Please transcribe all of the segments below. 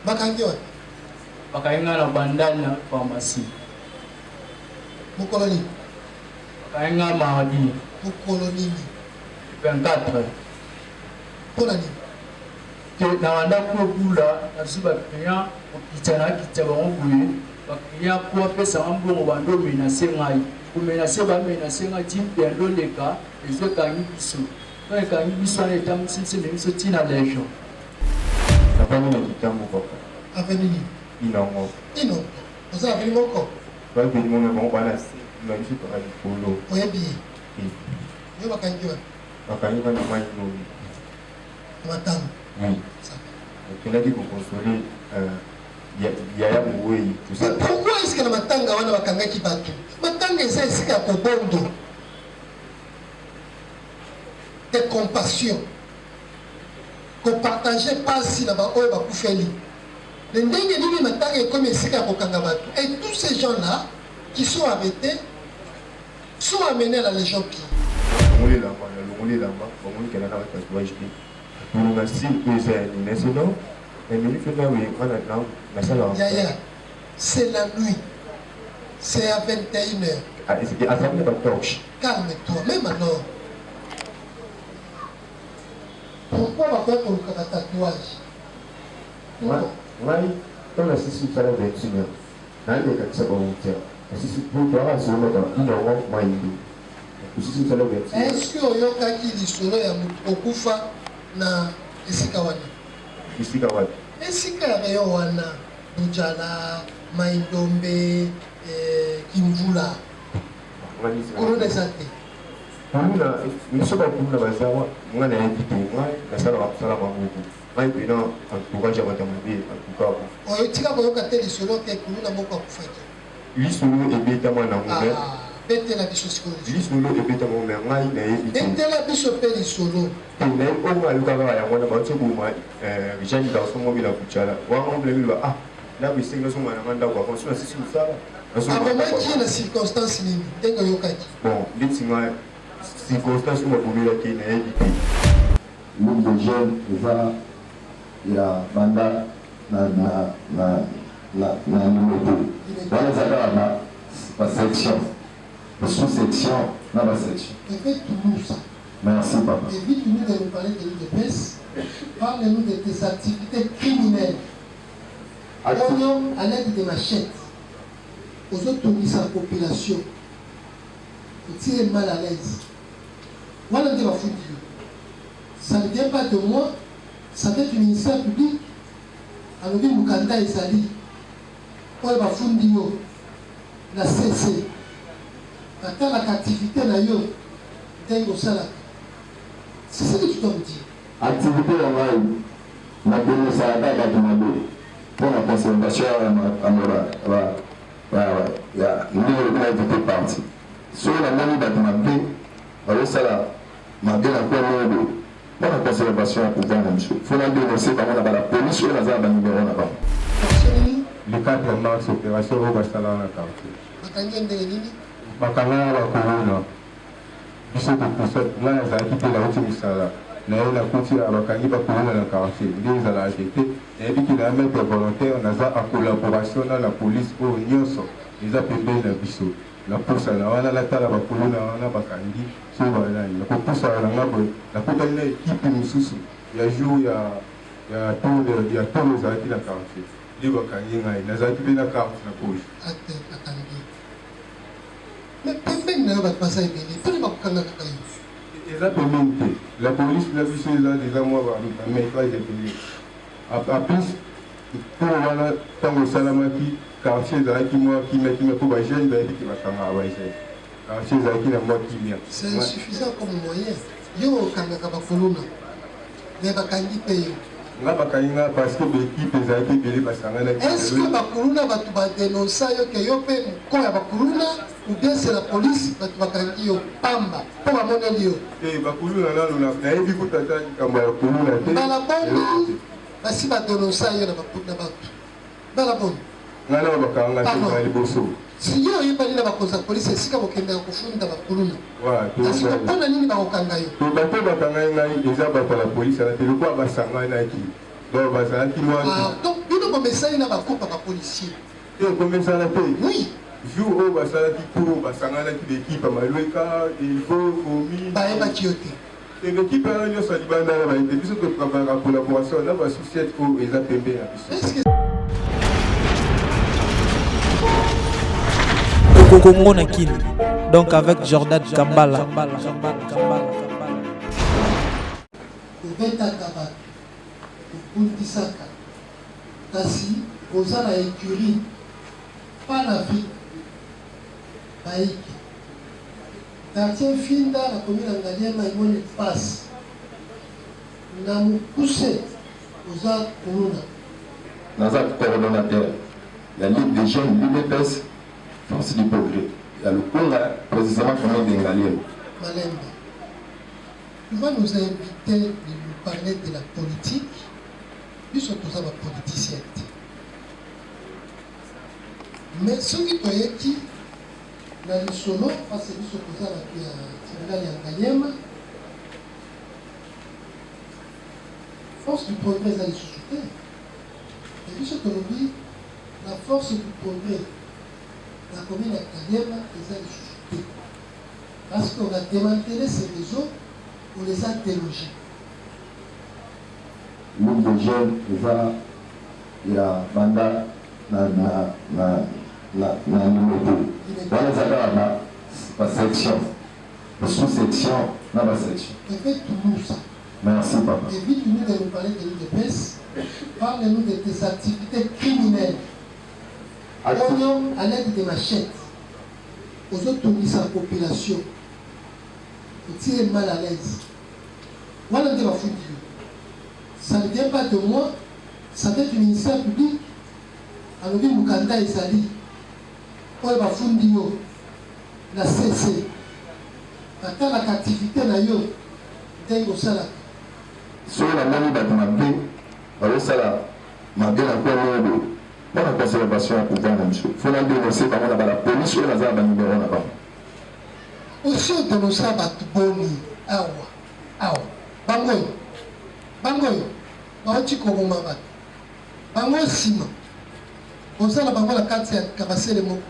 bakangi wa bakainga na bandana pharmacie mokolo nini bakainga mardi mokolo nini 24 mpona nini ke na wanda kobula nasu bakenya okitana kita bango boye bakenya po apesa mbongo bando menase ngai komenase bamenase ngai timpe ya ndoleka ezokangi biso to ekangi biso wana etamwisisi na biso ntina lejo nafani na kitambo papa aveni nini inongo ino oza aveni moko babeli mome bango bana na biso toka likolo oyebi ye yo bakangi wa bakangi bana mai nomi matanga okendaki kokonsole yaya mowei pourquoi est-ce que na matanga wana bakangaki bato matanga eza esika ya kobondo de compassion kopartage pasi na baoyo bakufeli le ndenge nini matanga ekomi esika ya kokanga bato et tous ces gens là qui sont arrêtés sont amenés à la légion pire longolelamba bamoni kena na tatouage te tulunga si eza ya nini sinon emeli fena we wana na sala yaya c'est la nuit c'est à 21h azali na torche calme-toi même alors pourquoi bakoya koluka batatouage ngai tona sisi sala 21h nalekakisa bawutia asisi toakasolomaka inongo maindu osisi sala 21h est-ce que oyokaki lisolo ya moto okufa na esika wana esika wapi esika ya rayon wana bujala maindombe kimvula kolona eza te kuluna miso bakuluna bazawa nga nayebi te ngai nasala bakusala mabuku ngai pena entourage ya bato ya mabe atukako oyotika koyoka te lisolo te kuluna moko akufaki lisolo ebetama na ngome betela biso sikoyo lisolo ebetama me ngai nayebi te betela biso mpe lisolo te nayebi oyo alukaka yango wana bauti koboma jean garçon mobi na kucala wanga mblemi ba na bisengi nazonga na nga ndako akonso nasisi kosala abomaki na circonstance nini ndenge oyokaki bon ndeti ngai circonstance oyo babomilaki nayebi te groupe de jeunes eza ya banda na numéro wana ezaka na basection sous-section na basection. Évite-nous ça. Merci papa. Évite-nous de nous parler de l'UDPS. Parle-nous de tes activités criminelles. Oignon à l'aide de machettes. Aux autres de sa population. Tu es mal à l'aise. Voilà de la foudre. Ça ne vient pas de moi. Ça vient du ministère public. Alors que Mukanda et Sali. Oye ba fundi yo. La CC. Attends la captivité na yo. Dengo sala. C'est ce que tu dois me dire. Activité en live. Na dénonciation de Mabe. Pour la conservation à Mora. Nous avons été partis. Sur la même date Mabe. Alors ça Mabe na quoi nous pour la conservation à pouvoir même chose. Il faut la dénoncer par la police sur la zone de numéro là-bas. Le 4 mars, opération au Bastala na quartier. Bakangi ndenge nini? Bakanga la corona. Biso ko posa na za kite la uti misala. Na yo la kuti abakangi ba corona na quartier. Ndio za la acheté. Et puis qu'il a mettre volontaire na za en collaboration na la police au nyonso. Ils a pembé na biso. La posa na wana la tala ba corona wana bakangi. So ba na la ko posa na ngabo. La ko na équipe mususu. Ya jour ya tout za ki la quartier. Liba kangi ngai na za ki na carte na poche. Akangi. Mais pembeni na yo bato baza ebele mpona bakokanga kaka yo eza pembeni te la police na biso eza deja mwa bamétrage ebele apres mpo wana ntango esalamaki quartier ezalaki mwa kimia mpo bajeune bayebi ke bakangaka bajeune quartier ezalaki na mwa kimia c'est insuffisant comme moyen yo okangaka bakolona me bakangi mpe yo nga bakangi nga parce que baéquipe ezalaki ebele basanganaki est-ce que bakuluna bato badenonsa yo ke yo mpe moko ya bakuluna ou bien c'est la police bato bakangi yo pamba mpo bamoneli yo bakuluna nano nayebi kutata likambo ya kuluna te mbala boni basi badenonsa yo na bato mbala boni nga na bakanga te liboso si yo oyebani na bakonzi ya polisi esika bokendeka kofunda bakuluna kasi mpona nini bakokanga yo bato bakangai ngai eza bato ya polisi ana te lokwa basanganaki donc bazalaki mwa donc bino message n'a pas coupé par policier. Oui. Jour où basala qui court, basangana qui l'équipe à Maloueka, il faut fourmi. Bah et bah qui était. Et l'équipe a eu sa libanda là, il était juste que travailler en collaboration là, bah sur cette eau ils a pembé au Congo Nakin. Donc avec Jordan Kambala. Beta Kaba, Puntisaka, Tassi, Ozala écurie, pas la vie. Baïki. Quartier Finda, la commune angalienne, a une passe. Nous avons poussé aux arts pour Nazak coordonnateur, la Ligue des jeunes, l'UDPS, Force du Progrès. Il y a le Conga, précisément comme des Ngaliens. Malembe. Il va nous inviter de nous parler de la politique, puis surtout ça va politicien. Mais ce qui est qui dans le solo, parce que ce que ça va Sénégal et force du progrès dans les sociétés. Et puis ce que l'on dit, la force du progrès, la commune acadienne, les a les sociétés. Parce qu'on a démantelé ces réseaux, on les a délogés. L'une des jeunes, il y a Banda, na numéro. Dans les agarres, la section, la sous-section, la section. Et faites tout ça. Merci, papa. Évite-nous de nous parler de l'UDPS. Parle-nous de tes activités criminelles. Oignon à l'aide de machettes. Aux autres de sa population. Tu es mal à l'aise. Voilà de la foudre. Ça ne vient pas de moi. Ça vient du ministère public. Alors, Mukanda et Sali. La Fundio, la CC, attends la captivité na yo, dengo sala. Sur la manie d'Atmabé, alors ça m'a bien encore mieux. Pour la conservation à pouvoir même chose. Il faut la dénoncer par la police sur la zone numéro là-bas. Aussi on dénonce à Batuboni, awa, bangoy, baoti kogoma bat, bangoy sima. On sait la bangoy la carte c'est cabassé les moko.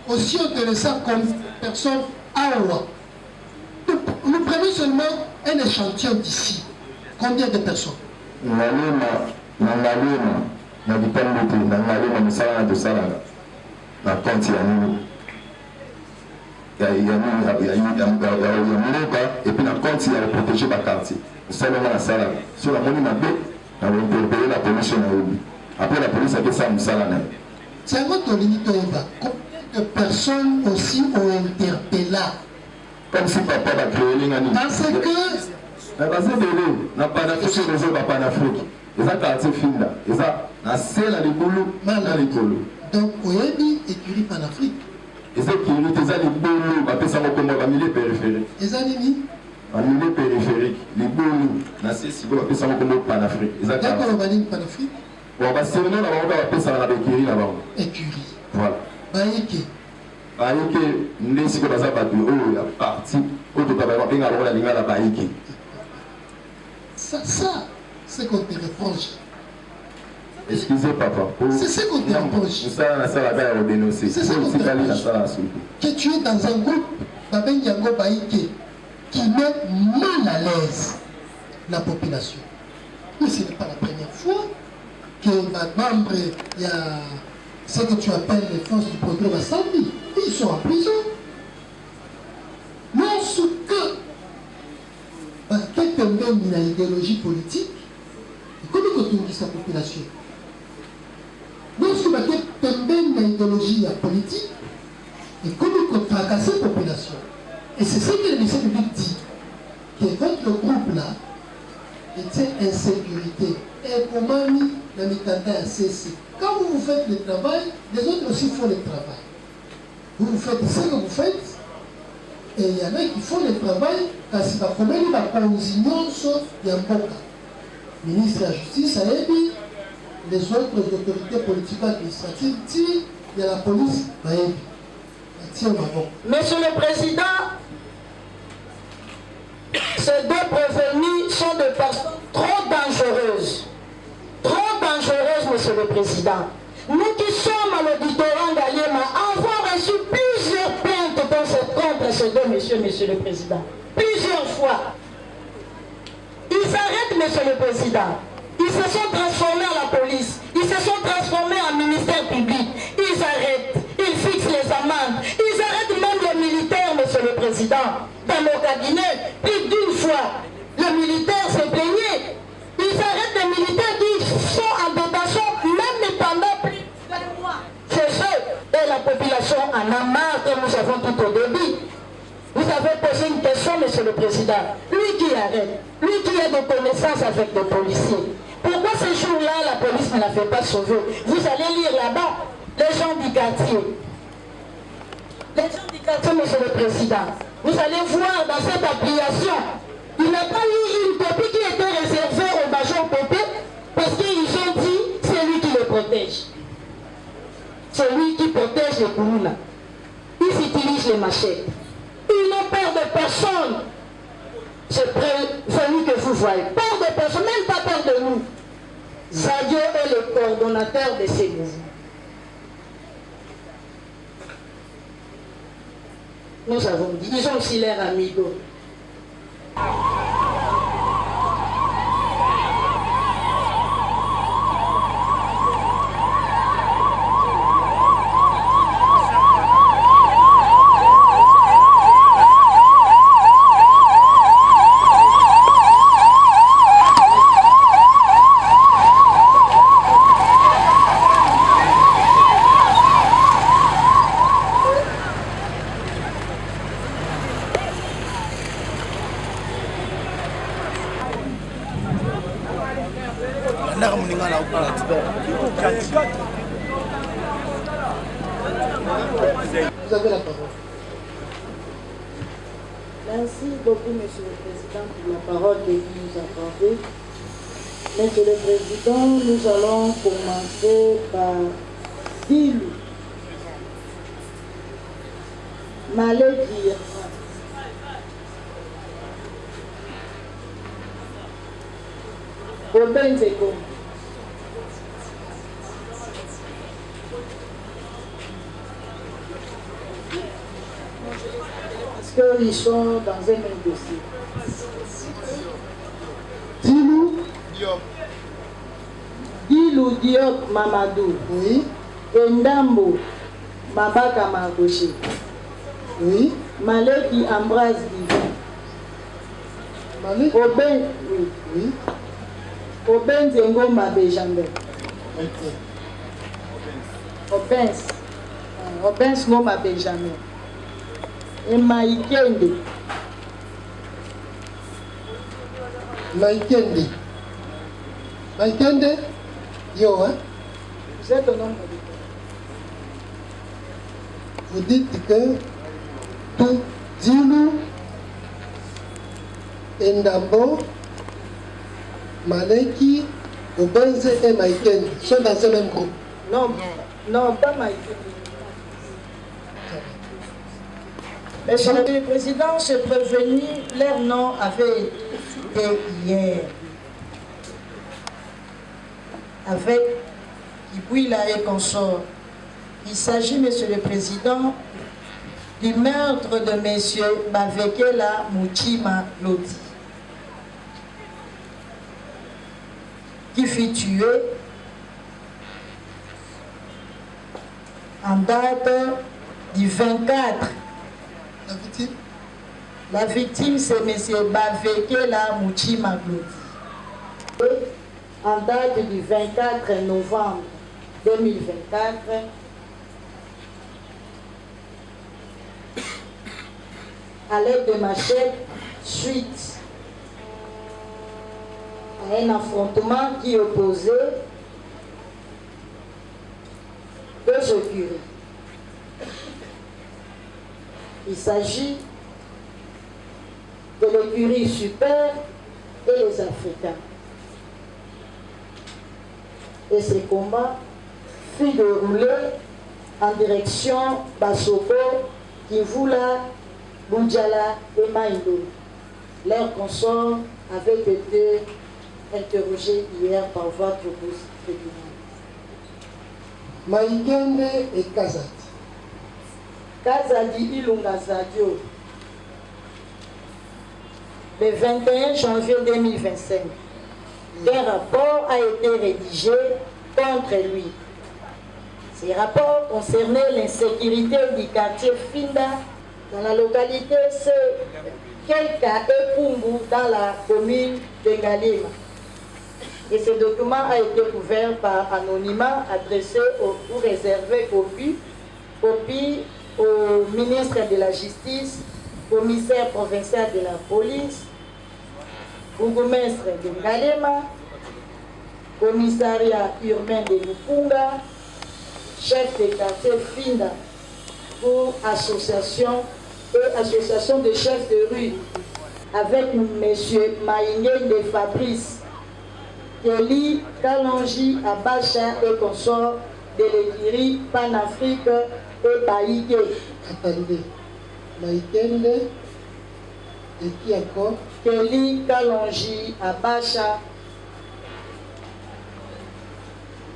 Aussi on te laisse comme personne awa. Nous prenons seulement un échantillon d'ici. Combien de personnes? Et puis la compte il y a le protégé par quartier. Seulement la salle. Sur la monnaie on a interpellé la police. Après la police a fait ça Moussalana. C'est un autre limite. Combien de personnes aussi ont interpellé? Comme si papa va créer l'ingani. Parce que la base de l'eau n'a pas d'affiché les autres pas d'Afrique. Ils ont quartier Finda. Ils ont la selle à l'écolo, dans l'écolo. Donc Oyebi écurie panafrique. Ils ont écurie, ils ont les bolos, après ça va comme un milieu périphérique. Ils ont dit un milieu périphérique, les bolos, na c'est si vous appelez ça comme panafrique. Ils ont d'accord on va dire panafrique. Bon bah c'est non là on va appeler ça la écurie là-bas. Écurie. Voilà. Baïké. Baïké, nous si que dans ça pas de oh la partie au tout d'abord on va la ligne la baïké. Ça c'est qu'on te reproche. Excusez papa. C'est ce qu'on te reproche. Ça la gare au dénoncer. C'est ce qu'on te reproche. Que tu es dans un groupe Babeng Yango Baïké qui met mal à l'aise la population. Mais ce n'est pas la première fois que ma membre, il y a ce que tu appelles les forces du progrès Bassambi. Ils sont en prison. Lorsque quelqu'un donne une idéologie politique, comment tu dis sa population? Lorsque quelqu'un donne une idéologie politique, et comment tu tracasses la population? Et c'est ce que le ministère public dit, que votre groupe-là était insécurité. Et comment la mitanda a cessé. Quand vous faites le travail, les autres aussi font le travail. Vous faites ce que vous faites, et il y en a qui font le travail, parce que comme il y a la consignance, il y a un bon cas. Ministre de la Justice a dit, les autres autorités politiques administratives, il y a la police, Monsieur le Président, ces deux prévenus sont des personnes trop dangereuses. Trop Monsieur le Président. Nous qui sommes à l'auditorium d'Aliema avons reçu plusieurs plaintes contre ces deux Monsieur le Président. Plusieurs fois. Ils s'arrêtent, Monsieur le Président. Ils se sont transformés en la police. Ils se sont transformés en ministère public. Ils arrêtent. Ils fixent les amendes. Ils arrêtent même les militaires, Monsieur le Président. Dans nos cabinets, plus d'une fois, le militaire s'est plaigné. Ils arrêtent les militaires qui sont en détention même pendant plus de mois. C'est eux. Et la population en a marre, comme nous avons tout au début. Vous avez posé une question, Monsieur le Président. Lui qui arrête, lui qui a des connaissances avec les policiers. Pourquoi ce jour-là, la police ne l'a fait pas sauver? Vous allez lire là-bas, les gens du quartier. Les gens du quartier, Monsieur le Président. Vous allez voir dans cette application, il n'a pas eu une copie qui était réservée au Major Pépé parce qu'ils ont dit c'est lui qui le protège. C'est lui qui protège les Kourouna. Ils utilisent les machettes. Ils n'ont peur de personne. C'est prévenu que vous voyez. Peur de personne, même pas peur de nous. Zadio est le coordonnateur de ces mouvements. Nous avons dit, ils ont aussi l'air amigos. Vous avez la parole. Merci beaucoup, Monsieur le Président, pour la parole que vous nous accordez. Monsieur le Président, nous allons commencer par Dilou. Maleki. Obenzeko. Parce qu'ils sont dans un même dossier. Dilou Dilou Diop Mamadou. Oui. Endambo Mabaka Margoché. Oui. Maleki Ambroise Divin. Malek. Oben, oui. Oui. Oben Zengo Mabejambe. Ok. Obens Ngoma Benjamin. Et Maïkende. Maïkende. Maïkende. Yo, hein? Vous êtes au nombre de Vous dites que tout Dilou, Endambo, Maleki, Obenze et Maïkende sont dans ce même groupe. Non, non, pas Maïkende. Monsieur le Président, je prévenu, leur nom avait été hier. Avec Ibouila et consort. Il s'agit, Monsieur le Président, du meurtre de Monsieur Bavekela Mouchima Lodi, qui fut tué en date du 24. La victime? La victime, c'est M. Bavekela Mouchima Lodi. En date du 24 novembre 2024, à l'aide de machettes, suite à un affrontement qui opposait deux écuries. Il s'agit de l'écurie Super et les Africains. Et ces combats furent déroulés en direction Basoko, Kivula, Boudjala et Maïdo. Leurs consorts avaient été interrogés hier par votre tribunal. Maïkende et Kazadi. Kazadi Ilunga Zadio. Le 21 janvier 2025, un rapport a été rédigé contre lui. Ces rapports concernaient l'insécurité du quartier Finda dans la localité Kelka et Kumbu dans la commune de Galima. Et ce document a été couvert par anonymat adressé ou réservé copie au ministre de la Justice, commissaire provincial de la police, bourgmestre de Galema, commissariat urbain de Lupunga, chef de quartier Finda pour association et association de chefs de rue avec M. Maïngue de Fabrice, Kelly, Kalonji, Abacha et consort de l'écurie Panafrique et Baïgue. Attendez, Maïkende et qui encore? Kelly, Kalonji, Abacha.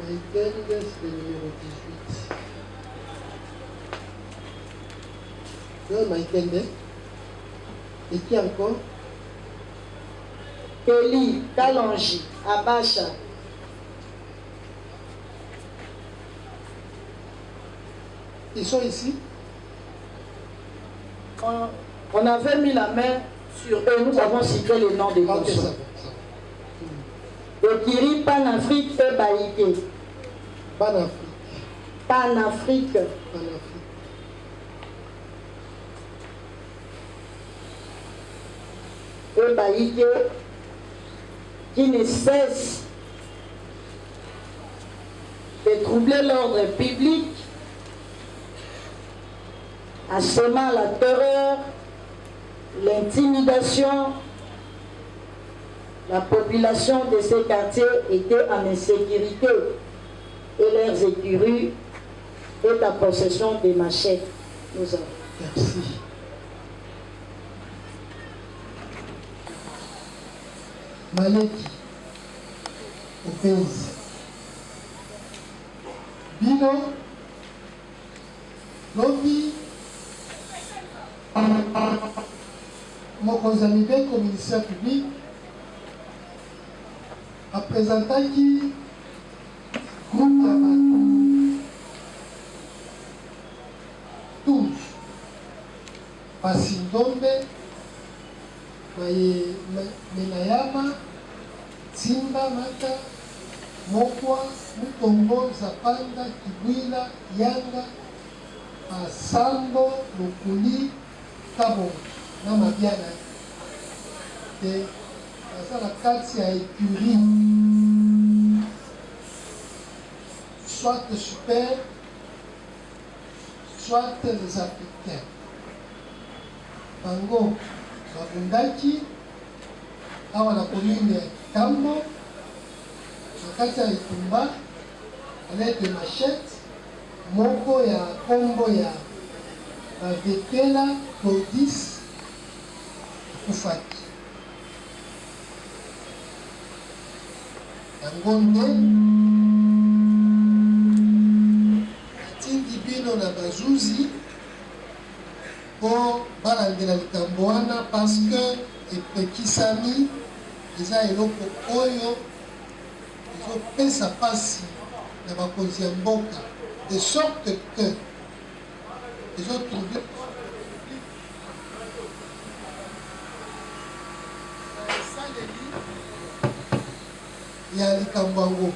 Maïkende, c'est le numéro 18. Non, Maïkende. Et qui encore? Kelly, Kalonji, Abacha. Ils sont ici? On avait mis la main sur eux, nous avons cité le nom des Ok, ça constats. va. L'écurie Panafrique et Baïgue. Panafrique. Panafrique. Panafrique. Et Baïgue qui ne cesse de troubler l'ordre public, assémant la terreur, l'intimidation. La population de ces quartiers était en insécurité et leurs écuries est en possession des machettes. Nous avons. Merci. Maleki, Openzi, Bino, Lobi, mokonzi ya mibeko ministère public apresentaki groupe ya bato 12 Pasindombe, Menayama, Timba, Mata, Mokwa, Mutombo, Zapanda, Kibwila, Yanga, Sambo, Lukuli, Kabo, na Mabiana. Et ça la carte à écurie, soit super, soit les Africains. Bango, Babundaki, awa na commune ya Kambo, nakati ya Itumba, avec de machette, moko ya kombo ya Vetela Claudis Kufaki. Yango nde atindi bino na bazuzi mpo balandela likambo wana parce que epekisami eza eloko oyo ezopesa mpasi na bakonzi ya mboka de sorte que ezotrouve esaleli ya likambo yango.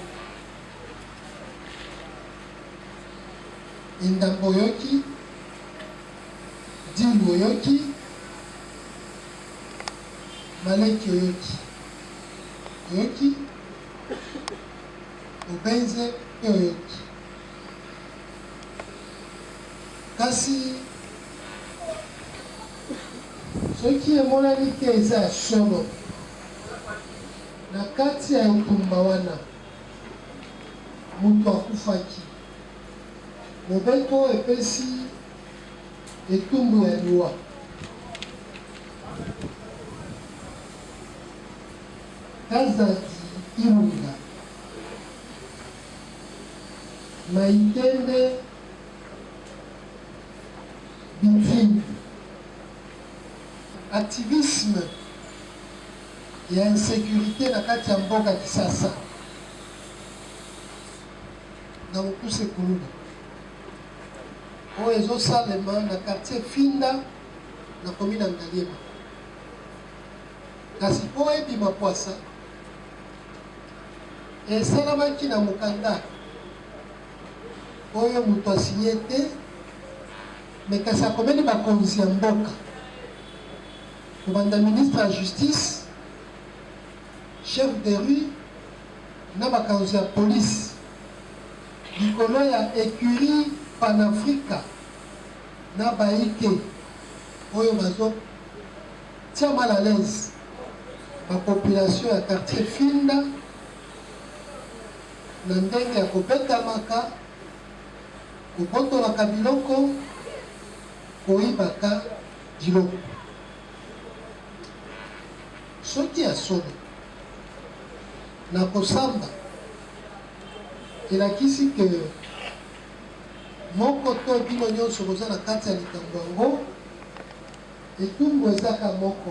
Indambo oyoki, Dingu oyoki, Maleki oyoki, Obenze pe oyoki. Kasi soki emonani te eza ya solo na kati ya etumba wana moto akufaki, mobeko epesi etumbu ya liwa. Kazadi Ilunga Maïtende Bintim. Activisme et insécurité na kati ya mboka Kisasa. Dans tous ces commune. Oyo ezosalema na quartier Finda na commune ya Ngaliema. Kasi po ebima Pwasa esalamaki na mokanda oyo moto asinye te me kasi akomeli bakonzi ya mboka kobanda ministre ya justice, chef de rue na bakonzi ya police likolo ya écurie Panafrica na baike oyo bazo tia mal à l'aise la population ya quartier Finda na ndenge ya kobetamaka kobotolaka biloko koyibaka biloko soki ya solo na kosamba elakisi ke moko to bino nyonso koza na kati ya likambo yango etumbu ezaka moko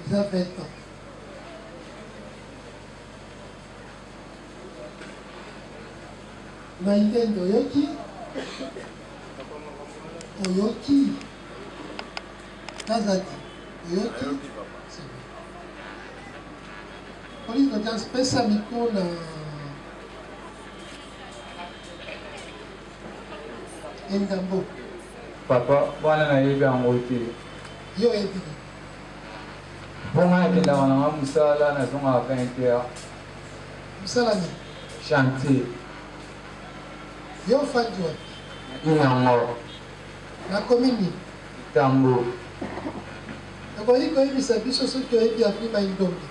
eza 20 ans. Maïtende Oyoki Kazadi Oyoki police d'audience pesa miko na Engambo. Papa, wana na yebi yango te. Yo ebi. Bonga ekenda wana musala na zonga 20h. Musala ni? Chantier. Yo fandi wapi? Inango. Na komini? Tambo. Nakoyi koyebisa biso soki oyebi afima indombi.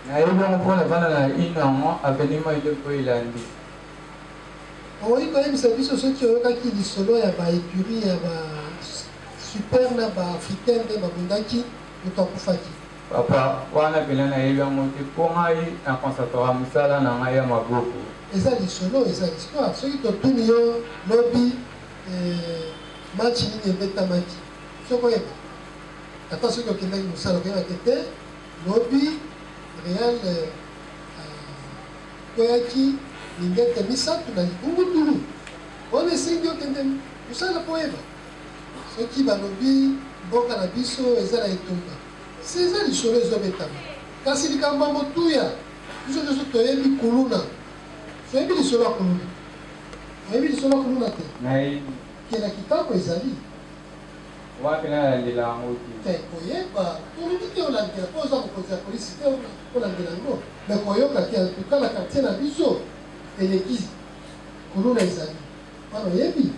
Na yebi yango mpona vanda na Inango avenima ileko ilandi. Okoyi koyebisa biso soki oyokaki lisolo ya baécurie ya ba super na baafricain nde babundaki moto akufaki. Papa, wana pena na yebi yango te mpo ngai na constatoire mosala na ngai ya maboko. Eza lisolo, eza histoire. Soki totuni yo lobi match nini ebetamaki soko oyeba ata soki okendaki mosala okeyebaki te lobi Real koyaki lingete misato na libungutulu wana esengi okende mosala mpo oyeba soki balobi mboka na biso eza na etumba si eza lisolo ezobetama kasi likambo ya motuya biso nyonso toyebi kuluna soyebi lisolo ya kuluna oyebi lisolo ya kuluna te kena kitako ezali wapi na yalandela yango te koyeba tolobi te olandela mpo oza mokonzi ya polisi te olandela yango me koyoka te antuka na quartier na biso eleki kuluna ezali wana oyebi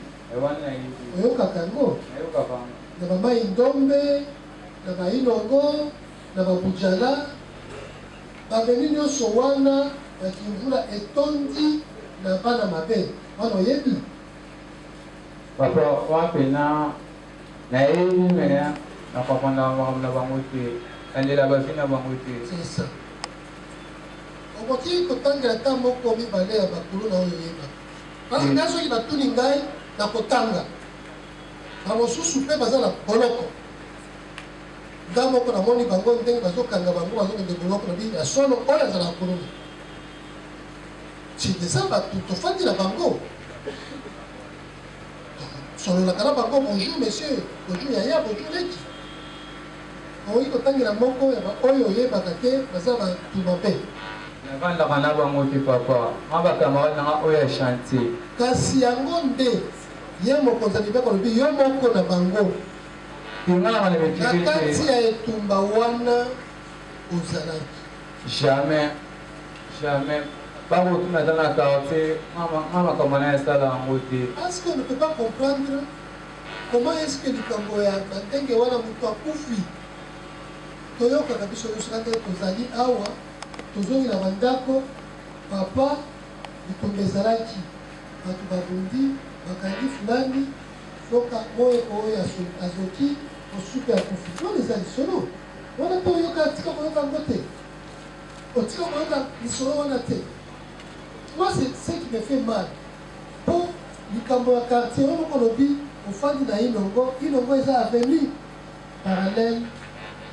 oyokaka yango na bamai ndombe na bainongo na babujala baveni nyonso wana bakimvula etondi na bana mabe wana oyebi papa wapi na yebi meya na kopanda makambo na bango te landela bafi na bango te c'est ça okoki kotangela ta moko mibale ya bakulu na oyo oyeba parce ngai soki batuni ngai na kotanga bamosusu mpe baza na boloko nga moko namoni bango ndenge bazokanga bango bazokende boloko na bi ya solo oyo azala kuluna eza bato tofandi na bango sololaka na bango bonjour monsieur bonjour yaya bonjour leki okoki kotangela moko ya oyo oyebaka te baza bato mabe navandaka na bango te papa ma bakamarade nanga oyo ya chantier kasi yango nde ye mokonzi alibaka lobi yo moko na bango na kati ya etumba wana ozalaki jamais bakotuna ata na quartier ma makambo na esala yango te parce qu'on ne peut pas comprendre comment est-ce que likambo ya bandenge wana moto akufi toyokaka biso nyonso kaka tozali awa tozongi na bandako papa likambo ezalaki bato babundi bakangi fulani foka moyo oyo azoki osupe akufi wana eza lisolo wana mpe oyoka tika koyoka yango te otika koyoka lisolo wana te moi c'est ce qui me fait mal. Pour le quartier, on dit, au fond de Inongo est avenue parallèle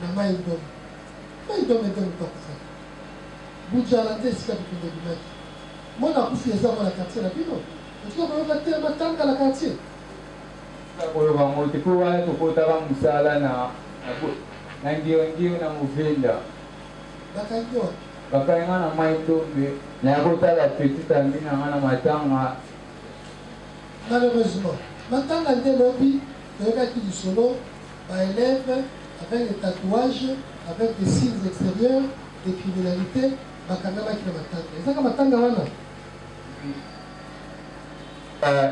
à Maïdom. Maïdom est un temps. Boudjalante, c'est ce qu'il y a depuis le moi, je suis dans le quartier. Je suis dans le quartier. Bakainga na Maïdombe, na kota la petite amie na matanga. Malheureusement, matanga de lobby, le gars qui du solo, élève avec des tatouages, avec des signes extérieurs, des criminalités, bakanga qui na matanga. C'est ça matanga wana.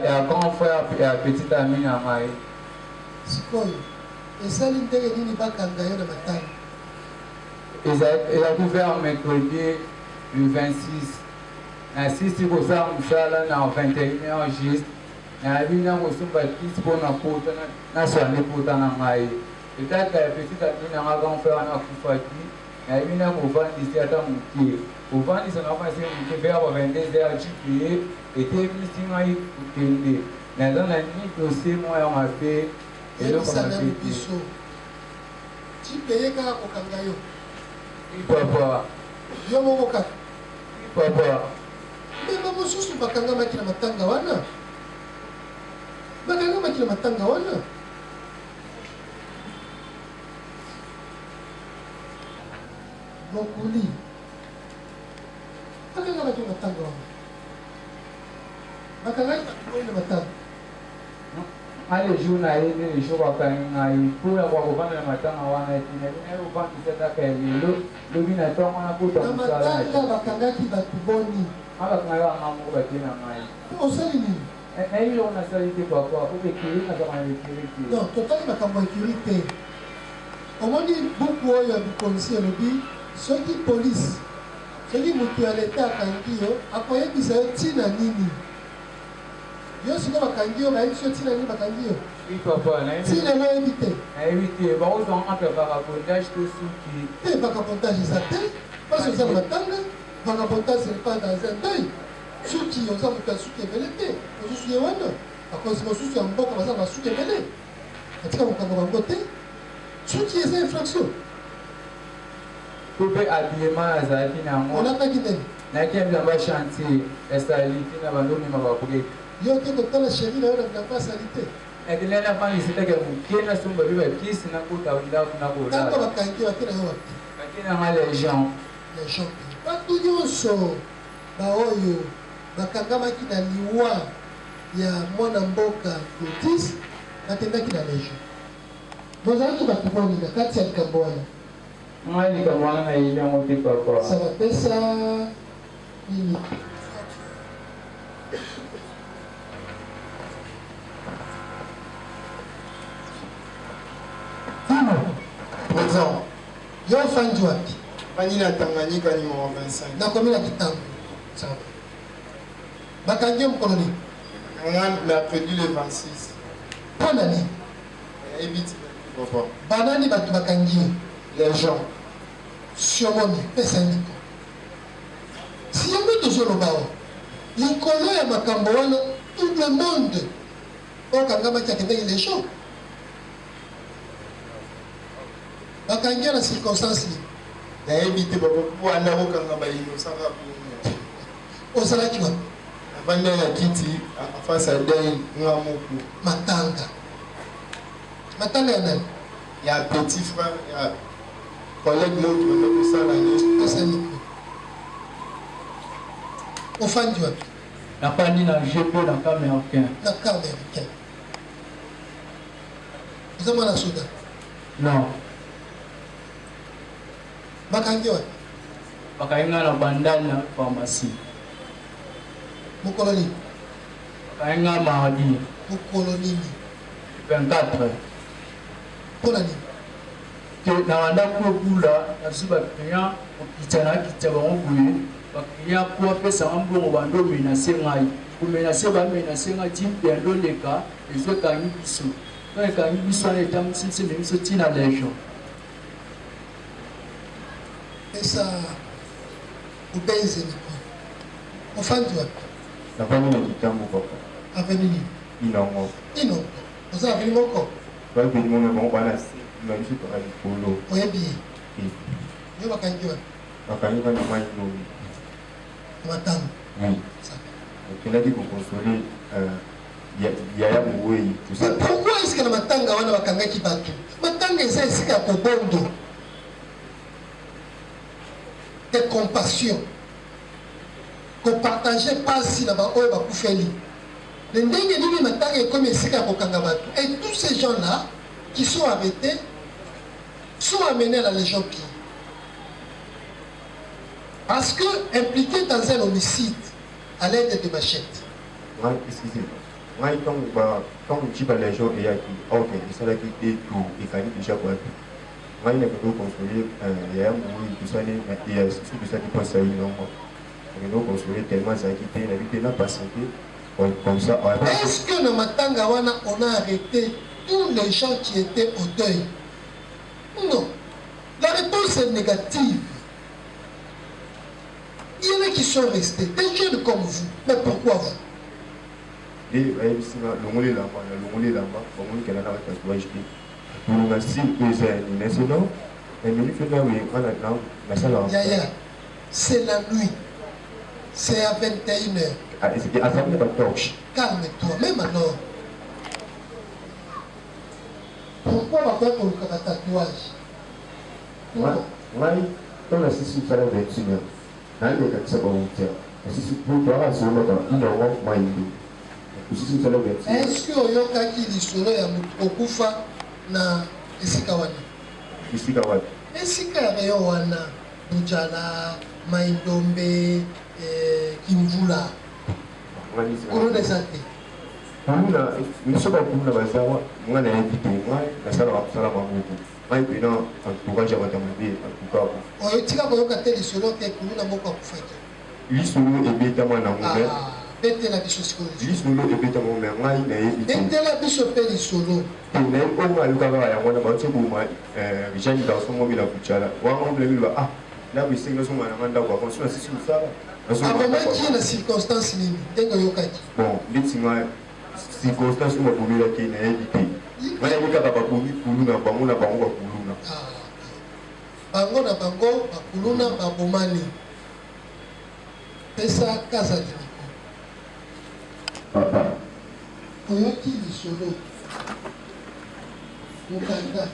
Ya grand frère ya petite amie na Maï. Sikoyo. Et ça l'intérêt ni bakanga yo na matanga. Il a ouvert mercredi le 26. Na 6 koza musala na 21h juste. Na bina kosumba kiti pona pota na soane pota na Maï. Peut-être que petite amie na grand frère na kufaki. Na bina ko vandi si ata mukie. Ko vandi sana fa se mukie vers 22h GPA était venu Maï kutende. Na dans la nuit dossier moi on a fait et le salaire biso. Tu payes ka kokanga yo. Papa. Yo moko kaka. Papa. Beba mosusu bakanga makina matanga wana. Bakanga makina matanga wana. Bokuli. Bakanga makina matanga wana. Bakanga makina matanga. Ale juna ile shoka kana ipura kwa kufanya matanga wana tina leo banki sasa kaelelo lobina tonga na kuta msala matanga bakangaki batu boni aba kana ngamu batina ngai osali nini na ile ona salite kwa ubekiri na kama ubekiri non totali makambo sécurité omoni buku oyo bikonisi elobi soki police soki mutu ya leta akangi yo akoyebisa yo ntina nini yo siko bakangi yo bayebi so ntina nini bakangi yo ntina elo oyebi te éviter bakozwa entre vagabondage to suki te vagabondage eza te pasi oza na matanga vagabondage n'est pas dans un deuil suki oza moto ya suki ebele te mosusu ye wana akozi mosusu ya mboka baza na basuki ebele atika kokanga bango te suki eza infraction to mpe habillement azalaki nango olataki ndeni nakembilamba chantier esaliti na bandomema babrek yo te kotala sheri na yo na bilamba asali te ekelela fangisitake moke na somba mpe bakisi na kota ndako na ntango kolala bakangi bakena yo wapi bakinanga legend legend bato nyonso baoyo bakangamaki na liwa ya mwana mboka Clotis bakendaki na legend bozalaki bato boni na kati ya likambo wana ngai likambo wana na yeli yango te papa sa bapesa nini présent yo ofandi wapi Fani na Tanganyika numéro 25. nakomi na kitambo sawa bakangi yo mokolo nini Mercredi le 26. mpona nini Évite papa. banani bato bakangi yo Les gens. siomoni pesa ndiko si yango tozoloba o likolo ya makambo wana tout le monde okangamaki akendaki les gens bakangi yo na circonstance nini Évite papa. Pour aller au Kangaba innocent rapidement. ozalaki wapi Avant ya kiti face à Dei Ngamoku. matanga matanga ya nani Ya petit frère, ya collègue moto na kusala ni. pesa ndiko ofandi wapi napandi na GP na Cameroun. na cas américain oza mwana soda Non, bakangi wapi bakainga na bandani na pharmacie. mokolo nini Bakainga mardi mokolo nini 24. mpona nini Ke na wanda kobula na suba client okitana kitaba ngobuye baklia kwa pesa mbongo bando menase ngai kumenase ba menase ngai timpe ndo leka ezo kanyi biso to kanyi biso na etam sinse miso tina lejo pesa ubenze mikolo ofandi wapi La famille est en train Avenue. Inongo. Ino. Vous avez avenue Moko. Toi, tu dis, mon bon, voilà, même si tu as du polo. Vous avez bien. Vous avez kanjua. Wakani va na mai ndomi. Matang. Oui. Tu l'as dit pour consoler Yaya Moué, tout ça. Mais pourquoi est-ce que le matanga wana wakanga ki batu? Matanga eza esika kobondo. De compassion. Ko partager pas si na ba oyo ba kufeli. Le ndenge nini matanga est comme esika kokanga batu. Et tous ces gens-là qui sont arrêtés sont amenés à la Légion pire. Parce que impliqués dans un homicide à l'aide de machettes. Ouais, excusez-moi. Moi, quand je dis pas les gens, il y a qui, ok, ils sont là qui tout, et quand ils déjà quoi. Moi, il y a plutôt construire, il y a un bruit, tout ça, il y a tout ça qui passe à une langue. Il y a construire tellement ça qui était, la vie n'a pas santé, comme ça. Est-ce que dans Matangawana, on a arrêté tous les gens qui étaient au deuil? Non. La réponse est négative. Il y en a qui sont restés, des jeunes comme vous. Mais pourquoi vous? Et le monde là-bas, le monde qui a la tatouage. Nous avons 6 ans, national, et nous faisons la salle. Yaya, c'est la nuit. C'est à 21h. Ah, c'est à 21h. Calme-toi, même alors. Pourquoi on va faire pour le tatouage? Moi, quand on a 6 ans, 21h. Est-ce que oyokaki lisolo ya okufa na esika wana? Esika wana. Esika ya rayon wana, Bujala, Maindombe, Kimvula. Kuna eza te. Kuna misoka kuna bazawa, mwana yebite mwa na sala mamuku. Mai pena encourage batambe akuka. Oyotika koyoka te lisolo te kuna moko akufaki. Lisolo ebeta mwana ngombe. Bete la biso sikolo. Lisolo ebeta ngombe ngai na yebite. Bete la biso pe lisolo. Na o maluka ya mwana ba tsebu ma bijani da so mobile kuchala. Wa ngombe biba ah na bisinga so mwana nganda kwa konso na sisi musala. Akomaki na circonstance nini? Ndengo yokaki. Bon, bitinga circonstance mo bobila ki na yebite. Mana yika ba bobi kuluna bango na bango ba kuluna. Bango na bango ba kuluna ba bomani. Pesa kaza dini. Papa. Oyoki lisolo. Mukanda.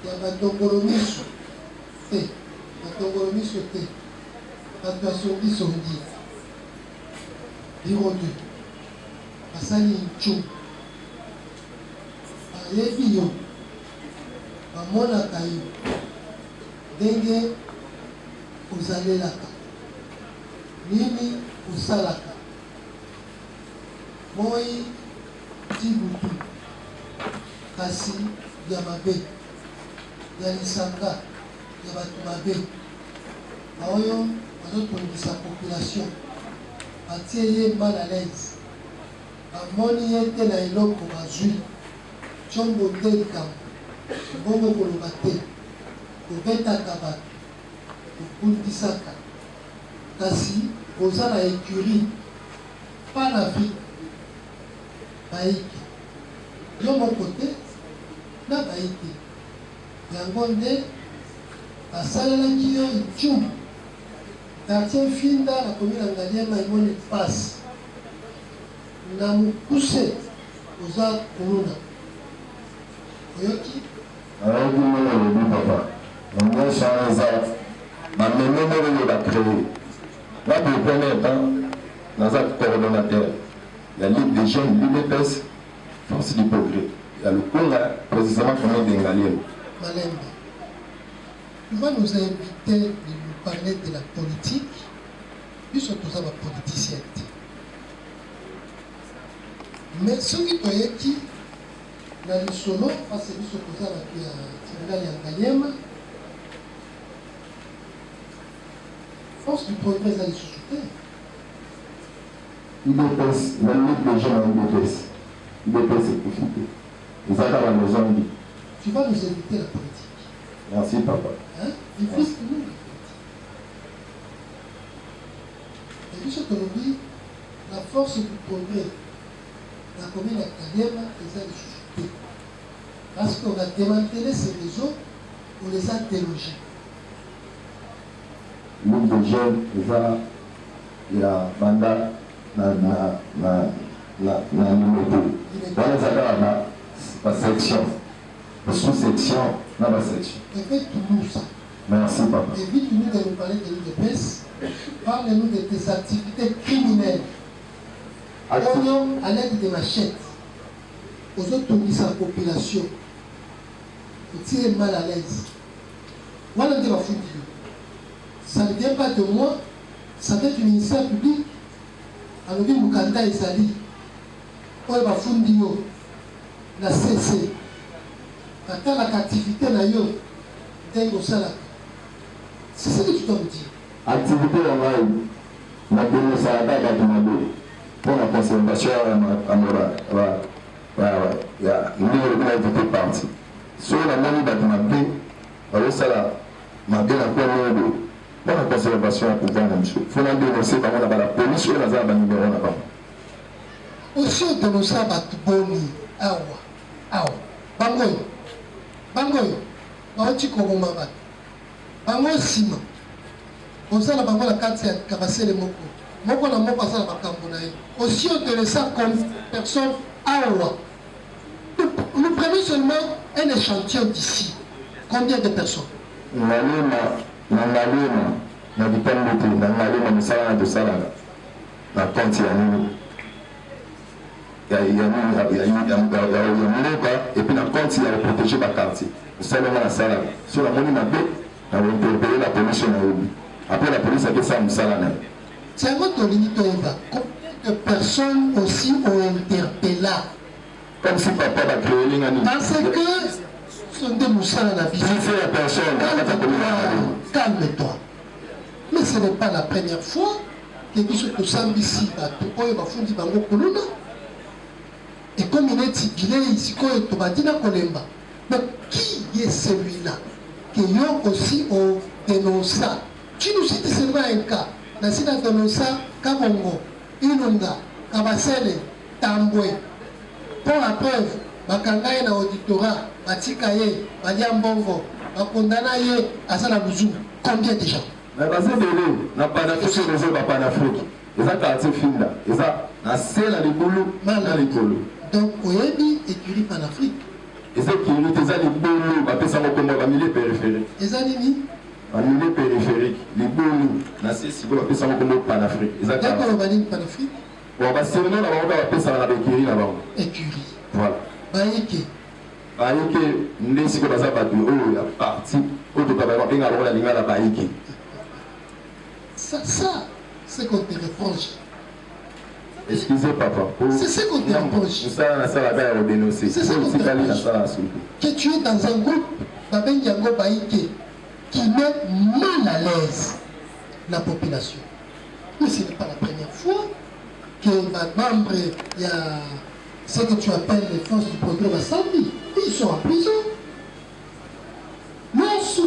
Ya bandongolo miso. Te. Bandongolo miso te. Bandasongi songi. Biro 2. Basali nchu. Bayebi yo. Bamonaka yo. Ndenge ozalelaka. Nini osalaka. Moi tibutu. Kasi ya mabe. Ya lisanga. Ya batu mabe. Baoyo bazotongisa population. Batie ye mal à l'aise. Bamoni ye te na eloko bazwi. Chombo te likambo. Bongo koloba te. Kobetaka bato. Kokundisaka. Kasi oza na écurie. Pas la vie. Baiki. Yo moko te. Na baiki. Yango nde basalelaki yo ichum. Quartier Finda na commune ya Ngaliema imoni passe. Na mukuse oza kuluna. Oyoki? Ayoki mwana lobi papa. Mwana chanza. Ma mémoire de la créer. Là, pour le premier temps, dans un coordonnateur, il y a Ligue des jeunes, l'UDPS, Force du Progrès. Il y a le Conga, précisément comme un Bengalien. Malembe, tu vas nous inviter de nous parler de la politique, puis surtout ça, la politicienne. Mais ce qui est qui, dans le solo, parce que nous sommes à Sénégal et en Galiema, Force du Progrès dans les sociétés. UDPS, la Ligue des jeunes en UDPS. UDPS est profité. Ils attendent la maison. Tu vas nous inviter à la politique. Merci papa. Hein? Il faut que nous la politique. Et puis ce que nous dit, la force du progrès, la commune Kalema, les a chutés. Parce qu'on a démantelé ces réseaux, on les a délogés. L'une des jeunes, il y a mandat na numéro. Dans les agarres, la section, la sous-section, dans la section. Et fait tout ça. Merci, papa. Évite-nous de nous parler de l'UDPS. Parle-nous de tes activités criminelles. Oignon à l'aide de machettes. Aux autres de sa population. Vous tirez mal à l'aise. Voilà de la foudre. Ça ne vient pas de moi. Ça vient du ministère public. Alors, Mukanda et Sali. Oye va fundi yo. La CC. Quand la activité na yo. Dengo sala. C'est ce que tu dois me dire. Activité en ligne, la dénonciation pour la conservation à morale. Il y a une activité partie. Sur la monnaie d'Atimabé, alors ça là, ma bien à quoi pour la conservation à pouvoir même chose. Il faut la dénoncer par la police ou la zaba numéro 1. Aussi, on dénonce à Batuboni, Awa, Bangoyo, Baoti Koromaba, Bango Sima. On sait la bango la carte c'est Kabasele Moko. Moko na Moko ça la Bakambonaï. Aussi, on dénonce ça comme personne Awa. Nous prenons seulement un échantillon d'ici. Combien de personnes? Na vitambute na ngalema misala na dosala na konti ya nini ya mleka et puis na konti ya protéger ba quartier misala na sala sur la moni mabe na interpeller la police na yobi après la police a fait ça misala na c'est votre limite combien de personnes aussi ont interpellé comme si papa va créer l'ingani parce que sont des moussala na vie c'est la personne calme-toi. Mais ce n'est pas la première fois que nous sommes tous ici, et comme il est titulé ici, mais qui est celui-là qui a aussi dénoncé? Tu nous cites seulement un cas. Nous avons dénoncé Kabongo, Inunga, Kabasele, Tambwe. Pour la preuve, Bakangaye na auditorat, Batikaye, Badiambongo, Bakondanaye, Asala Bouzou. Combien de gens? Mais parce que na panafrique réseau ba panafrique eza quartier finda eza na sela libulu na likolo donc oyebi écurie panafrique eza écurie eza libulu ba pesa ko komba ba milieu périphérique eza nini ba milieu périphérique libulu na sisi ba pesa ko komba panafrique eza d'accord ba nini panafrique bon ba sirno na ba pesa na ba écurie na ba écurie voilà baike ndesi ko baza ba oyo ya parti oyo to ba benga la lingala baike. Ça, c'est qu'on te reproche. Excusez papa. C'est ce qu'on te reproche. C'est ce qu'on te reproche. Que tu es dans un groupe, Baben Yango Baïke, qui met mal à l'aise la population. Mais ce n'est pas la première fois que membre, il y a ce que tu appelles les forces du progrès Bassambi. Ils sont en prison. Lorsque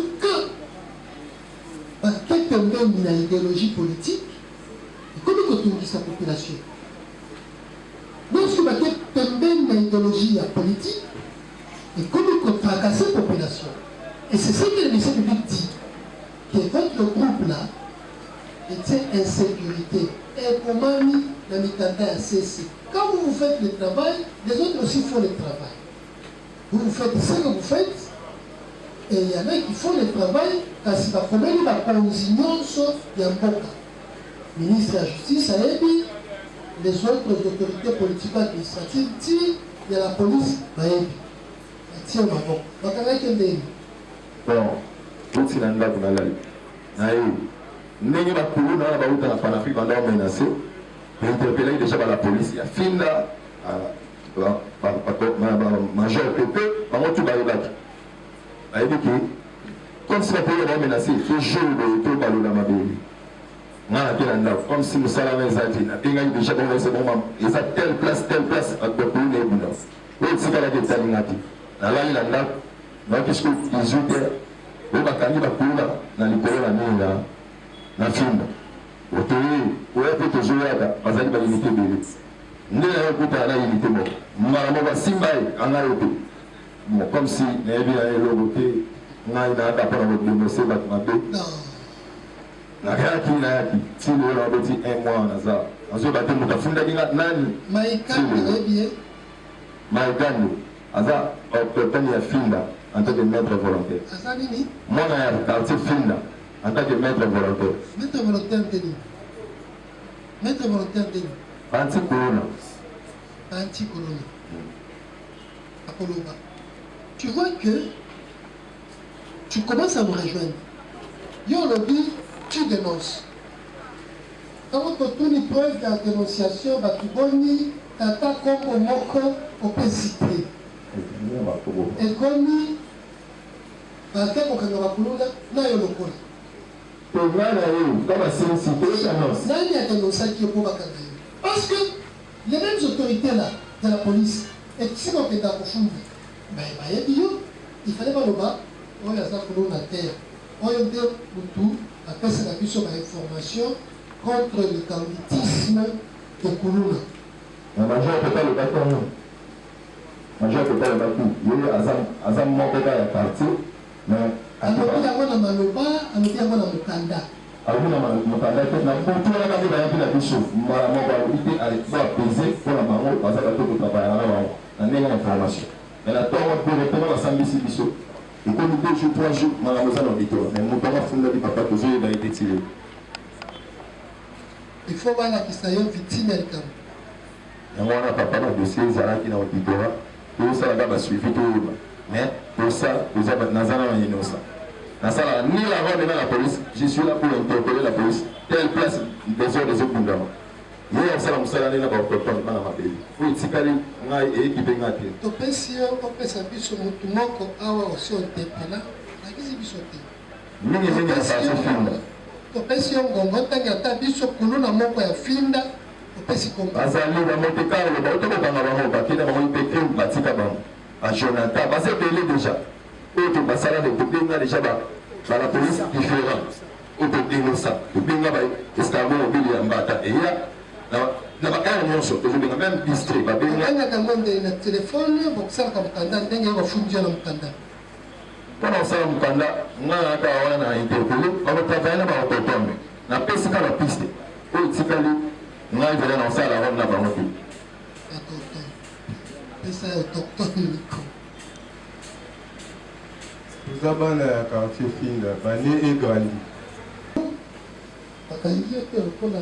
quelqu'un donne une idéologie politique, comment on dit sa population? Lorsque quelqu'un donne une idéologie politique, et comment on fracasse la population? Et c'est ce que le ministère public dit, que votre groupe-là était insécurité. Et comment la Mikanda a cessé. Quand vous faites le travail, les autres aussi font le travail. Vous faites ce que vous faites, et il y en a qui font le travail parce que comme la consignance Yamboka, ministre de la Justice, les autres autorités politiques administratives, il y a la police, tiens ma bon. Bon, tout ce qu'on a ndenge bakulu na bauta na panafrique banda menacé interpellé déjà par la police ya finda major PP bango tout bayebaki bayebiki comme si la police va menacer ce jour de tout balola mabeli ngana pena ndako comme si musala na ezati na pinga déjà bon c'est bon ils a telle place akopulu ne bunda oui c'est la détaillingati na la ila ndako na kisiko 18h bo bakangi bakulu na likolo na ninga na finda otoyi oya pe tozoyaka bazali baunité ebele nde nayo kuta na unité moko mbala moko basimba ye angayo te bon comme si nayebi na eloko te ngai nayaka mpona kodenonse bato mabe nayaki ntina oyo naboti 1 mois naza nazoyeba te moto afundaki nga nani maekando aza autochtone ya Finda en tant que maître volontaire mwana ya quartier Finda en tant que maître volontaire maître volontaire de anti-corona Apoloba. Tu vois que tu commences à me rejoindre. Yo lobby, tu dénonces. Quand tu as une preuve de dénonciation, tu boni tata comme au moko au pécité. Et comme bakako kanga kulula na yo lokola. Nani a dénoncé qui est pour bakanga. Parce que les mêmes autorités là de la police et si on est dans le fond, il fallait pas le bas, on y a ça pour la terre. On y a dit pour tout, après c'est la question de l'information contre le banditisme de Koulouna. Le major peut pas le battre, non. Le major peut pas le battre. Il y a Azam Mokoka dans le quartier, mais. Alors, il y a un maloba, il y a un mokanda. Alors, il y a un mokanda, il y a un mokanda, il y a un bichot. Il y a un pesé pour la maman, parce que tout le travail à la information. Mais la tombe pour le temps, la samedi, c'est bichot. Et comme 2 jours, 3 jours, ma maman a dit, mais mon papa fonde du papa, toujours il a été tiré. Il faut voir la question victime et comme. Et moi, on a papa dans le dossier, il y a qui n'a pas dit, tout ça, là-bas, va suivre tout. Mais pour ça, nous avons un innocent. Dans ça, ni la voix de la police, je suis là pour interpeller la police. Telle place des heures des autres condamnés. Il y a un salaire qui n'a pas de temps dans ma pays. Oui, c'est quand même un équipe de gâteau. Tu peux si on peut s'appuyer sur mon toumon comme awa aussi on te pena. La qui c'est bisoté. Mingi ça se filme. Tu peux si on gongo tanga tabi sur kulu na moko ya finda. Tu peux si comprendre. Azali na Monte Carlo, ba to ba ngaba ba kina ba ipeke batika ba. A Jonathan, ba se belé déjà. Autre basala de Boubenga déjà la police différent. Autre innocent. Boubenga ba escamot mobile ya mbata et ya na bakana nyonso tozobenga même district babenga kanga monde na téléphone bokusala ka mukanda ndenge bafundia na mukanda mpona kosala mukanda ngana ata wana na interpellé bakotravaille na baautochtone na pesi kaka piste oyo etikali ngai vele na kosala yango na bango te pesa ya autochtone toza bana ya quartier Finda bane egrandi bakangi yo te lokola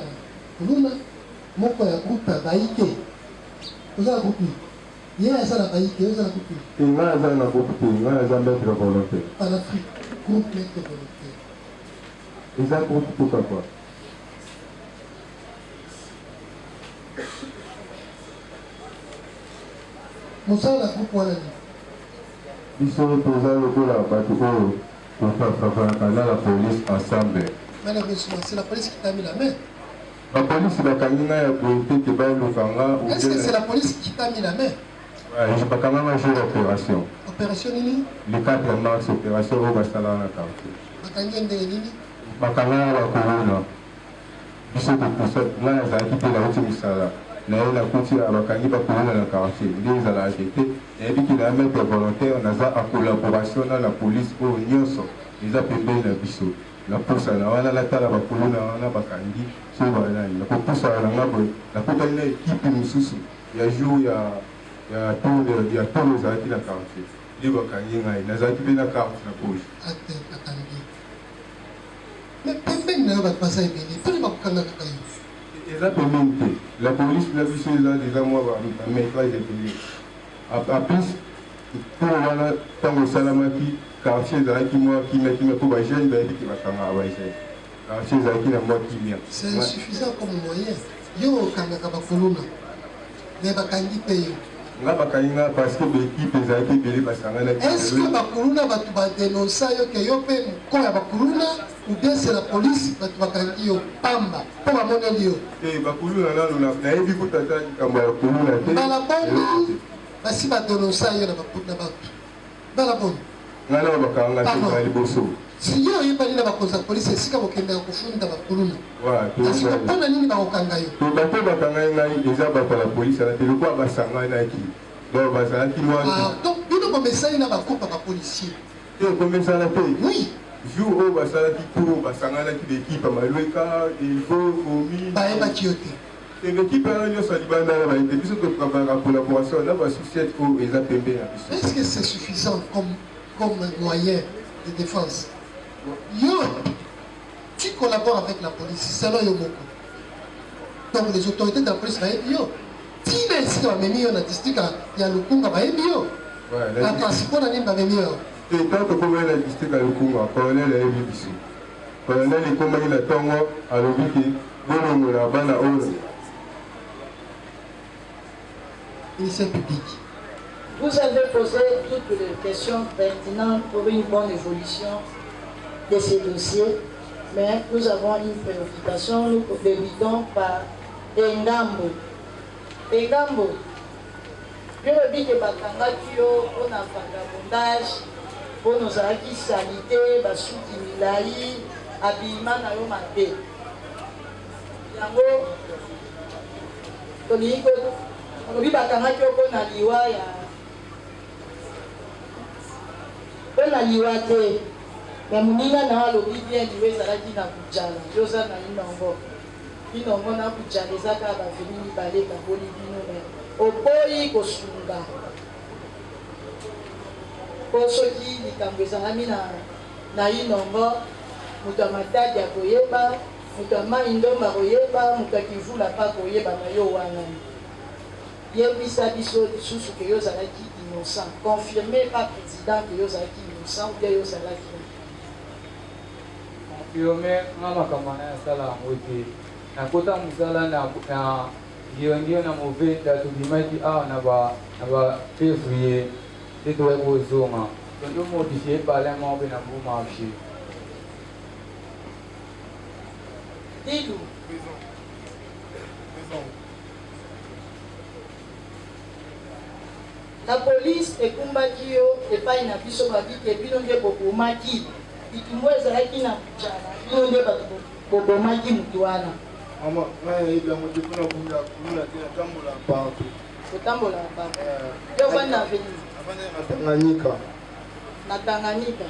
kuluna moko ya groupe ya baike ozala groupe ye azala baike ozala groupe ngai aza na groupe te ngai aza maître volontaire panafrique groupe maître volontaire eza groupe tuka kwa mosala na groupe wana ni biso toza lokola bato oyo tofafafanaka na la police ensemble. Malheureusement, c'est la police qui t'a mis la main. La police bakangi nga ya boye te balukanga. Est-ce que c'est la police qui t'a mis la main? Je bakanga nga jour opération. Opération nini? Le 4 mars opération oyo basala na quartier. Bakangi ndenge nini? Bakanga ya bakorona. Biso tokusa nga nazalaki te nauti mosala. naye nakuti bakangi bakorona na quartier nde ezalaki te nayebiki na maître volontaire naza en collaboration na la police oyo nyonso eza pembeni na biso napusana wana natala bakolona wana bakangi so banani nakopusana nanga boye nakutani na ekipe mosusu ya jour ya tolo ezalaki na quartier nde bakangi ngai nazalaki mpe na carte na poche mais pembeni nayo bato baza ebele mpona bakokanga kaka yo eza pembeni te la police na biso eza deja mwa bamétrage ebele apres mpo wana ntango esalamaki quartier ezalaki mwa kimia mpo bajeune bayebiki bakangaka bajeune quartier ezalaki na mwa kimia c'est insuffisant comme moyen yo okangaka bakolona me bakangi mpe yo nga bakangi nga parce que baéquipe ezalaki ebele basanganaki est-ce que bakoluna bato badenonsa yo ke yo mpe moko ya bakoluna ou bien c'est la police bato bakangi yo pamba mpo bamoneli yo bakoluna nano nayebi kotata likambo ya koluna te mbala boni basi badenonsa yo na bato mbala boni nga na bakanga te na liboso Si yo yebali na bakonza police esika bokendaka kofunda bakuluna Voilà, kasi kopona nini bakokanga yo bato bakanga ngai eza bato ya polisi na te lokola basanga naki donc bazalaki mwa donc bino bomesani na bakopa bapolisier te komesana te oui jour oyo basalaki cour basanganaki l'équipe malweka ilfo omi bayebaki yo te l'équipe wana nyonso ya libanda na bayete biso tokabaka collaboration na basusiete oyo eza pembe na biso. Est-ce que c'est suffisant comme moyen de défense? Yo, tu collabores avec la police, selon yo moko. Donc les autorités de la police va être yo. Si les sites ont mis en district, il y a le Kunga va être yo. La principale année va venir. Et tant que comme la district à le Kunga, colonel a évu ici. Colonel est comme il a tongo à l'obiki, bon la bana ose. Ministère public. Vous avez posé toutes les questions pertinentes pour une bonne évolution de ces dossiers, mais nous avons une préoccupation, nous débutons par Engambo. Engambo, je revis que Bakangaki on a vagabondage, pour nos acquis salité, Basuki Milaï, habillement na yo mabe. Yango, Toliko, on vit Bakangaki on a liwa ya. On a liwa te. Mais muninga na alobi bien liwe ezalaki na kujala yoza na inongo na kujala ezaka baveni mibale kaboli bino me oboyi kosunga po soki likambo ezalami na inongo moto ya matadi akoyeba moto ya mai ndomba akoyeba moto ya kivula mpa koyeba na yo wana yebisa biso lisusu ke yo ozalaki innocent confirme pa président ke yo ozalaki innocent ou bien yo ozalaki confirme nga makambo na yasala yango te nakota mosala na ndio na movenda tobimaki awa na ba février nde toyai kozonga tondo modifie parlement mpe na mbo marché Dilu. La police ekumbaki yo epai na biso babiki ebino nde bobomaki bitumbu ezalaki na kujana bino nde bato bobomaki mutu wana kotambola yo vandi na avenir na Tanganyika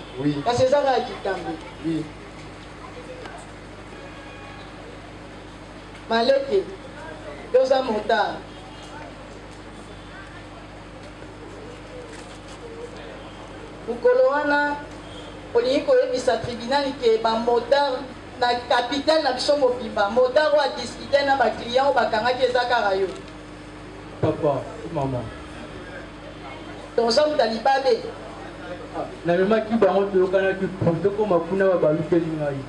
kasi ezaka ya kitambo maleke yoza motard mukolo wana olingi koyebisa tribunal ke bamotard na capitaine na biso mobimba motard oyo adiskute na baclient oyo bakangaki eza kaka yo papa mama toza muta libabe namemaki bango toyokanaki tokoma kuna babalukeli ngai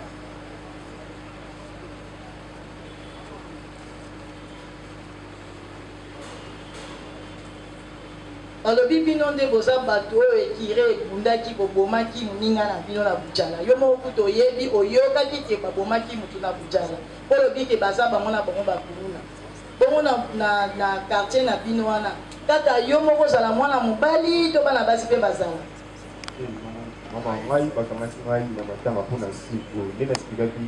balobi bino nde boza bato oyo ekire ebundaki bobomaki moninga na bino na bujala yo moko kuta oyebi oyokaki ke babomaki motu na bujala mpo lobi ke baza bango na bango bakuluna bongo na quartier na bino wana kaka yo moko ozala mwana mobali to bana basi mpe bazala mama ngai bakamati ngai na matanga mpona siko nde nasikikaki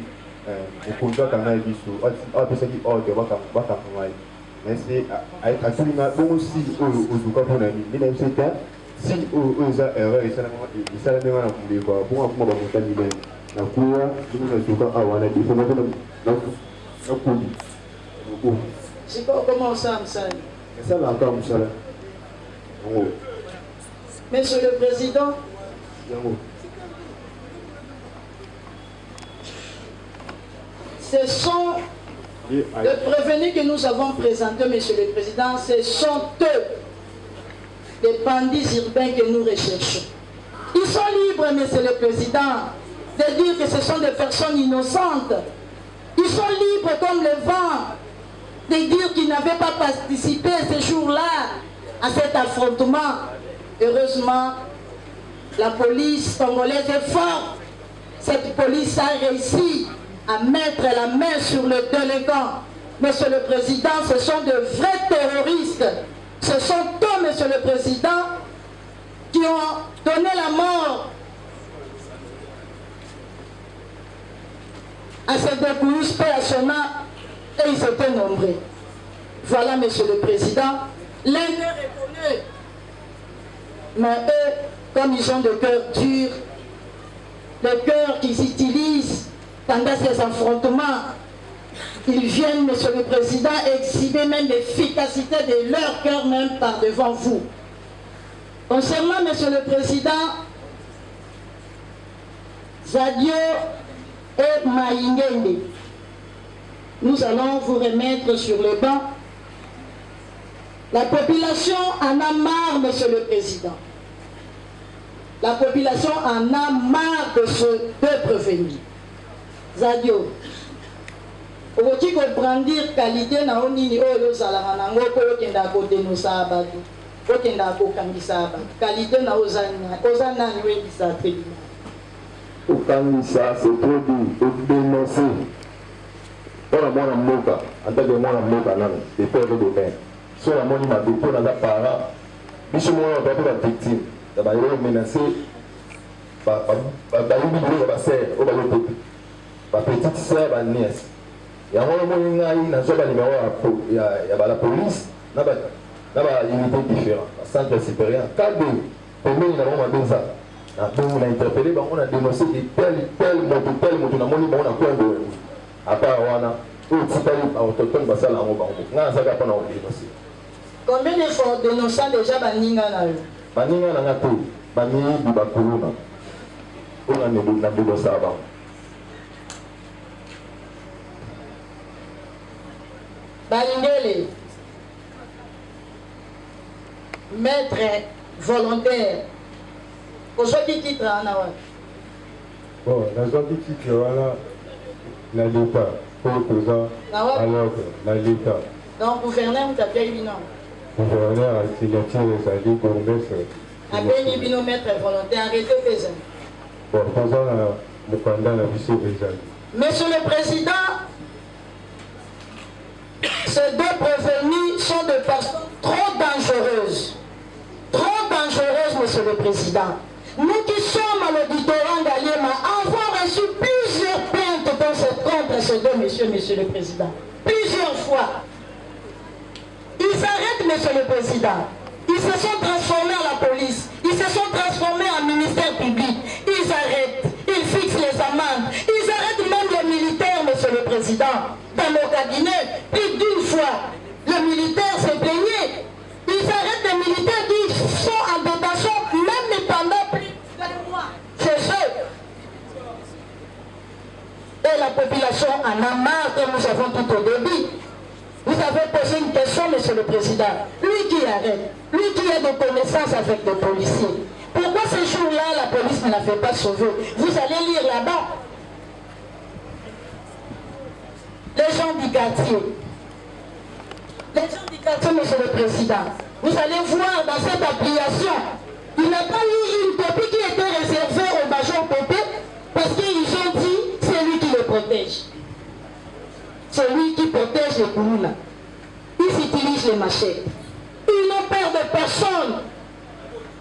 mokonzi akanga biso apesaki ordre bakanga ngai mais asulinga bongo si oyo ozuka mpona nini nde nayebi se te si oyo eza erreur esalami nga na kolekwa bongo akoma bamotani ne nakuya ndenge nazuka awa na defo nakuli sikoyo koma osala mosala esalaka mosala yango monsieur le président yango ce sont le prévenu que nous avons présenté, Monsieur le Président, ce sont eux, les bandits urbains que nous recherchons. Ils sont libres, Monsieur le Président, de dire que ce sont des personnes innocentes. Ils sont libres comme le vent de dire qu'ils n'avaient pas participé ce jour-là à cet affrontement. Heureusement, la police congolaise est forte. Cette police a réussi à mettre la main sur le délinquant. Monsieur le Président, ce sont de vrais terroristes. Ce sont eux, Monsieur le Président, qui ont donné la mort à cette découverte, paix à son âme, et ils étaient nombreux. Voilà, Monsieur le Président, l'un d'eux reconnaît. Mais eux, comme ils ont le cœur dur, le cœur qu'ils utilisent pendant ces affrontements, ils viennent, Monsieur le Président, exhiber même l'efficacité de leur cœur même par devant vous. Concernant, Monsieur le Président, Zadio et Maïngende, nous allons vous remettre sur le banc. La population en a marre, Monsieur le Président. La population en a marre de ce peuple venu. Zadio, okoki kobrandir qualité na onini oyo ozalaka nango mpo okenda kodenosa bato, okenda kokangisa bato. Qualité na oza nani oyebisa tribunal? Okangisa, c'est trop dit, odénoncer. Mpona mwana mboka, antake mwana mboka nano, epere de mer. So na moni mabe mpona za para, biso mwana bato bavictime, ya bayo menacé, bayibi biloko basere, oyo bayopepe, bapetite sere, baniese. Yango moni ngai nazwa banimero ya bala police, na baunité différent, bacentre supérieur. Kade, pembeni na bango mabeza, na interpellé bango na dénoncé de tel moto na moni bango na kwendo. Apa wana, oyo tikali autochtone basala yango bango. Nga nazaka mpona kodénoncé. Combien de fois dénonçant déjà baninga na yo? Baninga na nga te, bamiyibi bakuluna. Oyo na dénoncé bango. Balingele, maître volontaire, aujourd'hui titre en awak. Bon, nazwaki titre wana na l'État, pour présent alors na l'État. Donc gouverneur t'appelle bino. Gouverneur a signature ezali bourgmestre. Appelle bino maître volontaire, arrêtez présent. Bon, présent na mokanda na biso ezali. Monsieur le Président, ces deux prévenus sont des personnes trop dangereuses. Trop dangereuses, Monsieur le Président. Nous qui sommes à l'auditorium Ngaliema avons reçu plusieurs plaintes contre ces deux messieurs, Monsieur le Président. Plusieurs fois. Ils arrêtent, Monsieur le Président. Ils se sont transformés en la police. Ils se sont transformés en ministère public. Ils arrêtent. Ils fixent les amendes. Ils arrêtent même les militaires, Monsieur le Président. Dans nos cabinets, plus d'une fois, les militaires s'est plaigné. Ils arrêtent les militaires qui sont en détention même pendant plus d'un mois. C'est eux. Et la population en a marre, comme nous avons tout au début. Vous avez posé une question, Monsieur le Président. Lui qui arrête, lui qui a des connaissances avec les policiers. Pourquoi ce jour-là, la police ne l'a fait pas sauver? Vous allez lire là-bas. Les gens du quartier. Les gens du quartier, Monsieur le Président. Vous allez voir dans cette application, il n'a pas eu une copie qui était réservée au Major Pépé parce qu'ils ont dit c'est lui qui le protège. C'est lui qui protège les Koulouna. Ils utilisent les machettes. Ils n'ont peur de personne.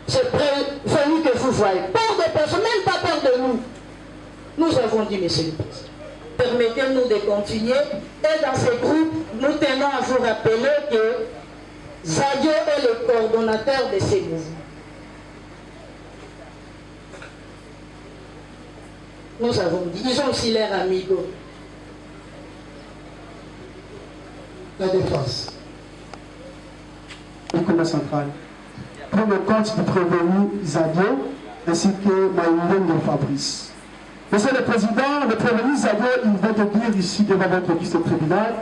C'est prévenu que vous voyez. Peur de personne, même pas peur de nous. Nous avons dit, Monsieur le Président, permettez-nous de continuer. Et dans ce groupe, nous tenons à vous rappeler que Zadio est le coordonnateur de ces mouvements. Nous avons dit, ils ont aussi l'air amigos. La défense. L'école centrale. Pour le compte du prévenu Zadio ainsi que Maïngende Fabrice. Monsieur le Président, le prévenu Zadio, il vient de dire ici devant votre liste de tribunal,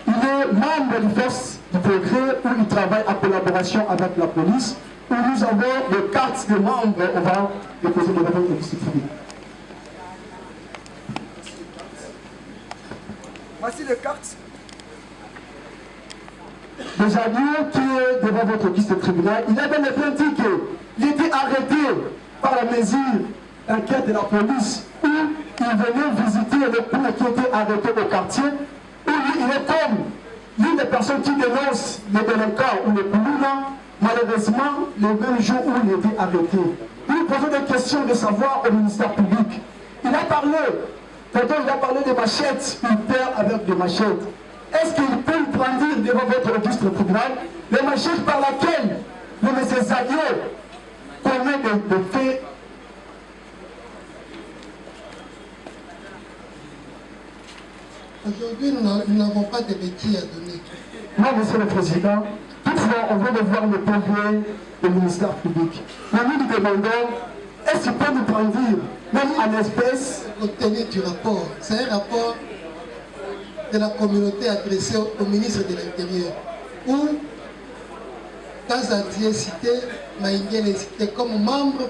il est membre du Force du Progrès où il travaille en collaboration avec la police, où nous avons les cartes de membres, on va les poser devant votre liste de tribunal. Voici les cartes. Le Zadio qui est devant votre liste de tribunal, il avait le plainte qu'il était arrêté par la mesure d'enquête de la police où il venait visiter le cours qui était arrêté au quartier, où il est comme l'une des personnes qui dénoncent les délinquants ou les Koulouna, malheureusement, le même jour où il était arrêté. Il posait des questions de savoir au ministère public. Il a parlé Quand il a parlé de machettes, une paire avec des machettes. Est-ce qu'il peut brandir devant votre auguste tribunal les machettes par laquelle le monsieur Zadio commet des faits? Aujourd'hui, nous n'avons pas de béquilles à donner. Non, Monsieur le Président, toutefois, on vient de voir le PV du ministère public. Nous nous demandons, est-ce qu'il peut nous brandir, même en espèces? Obtenir du rapport. C'est un rapport de la communauté adressé au ministre de l'Intérieur, où Kazadi est cité, Maïngel est cité comme membre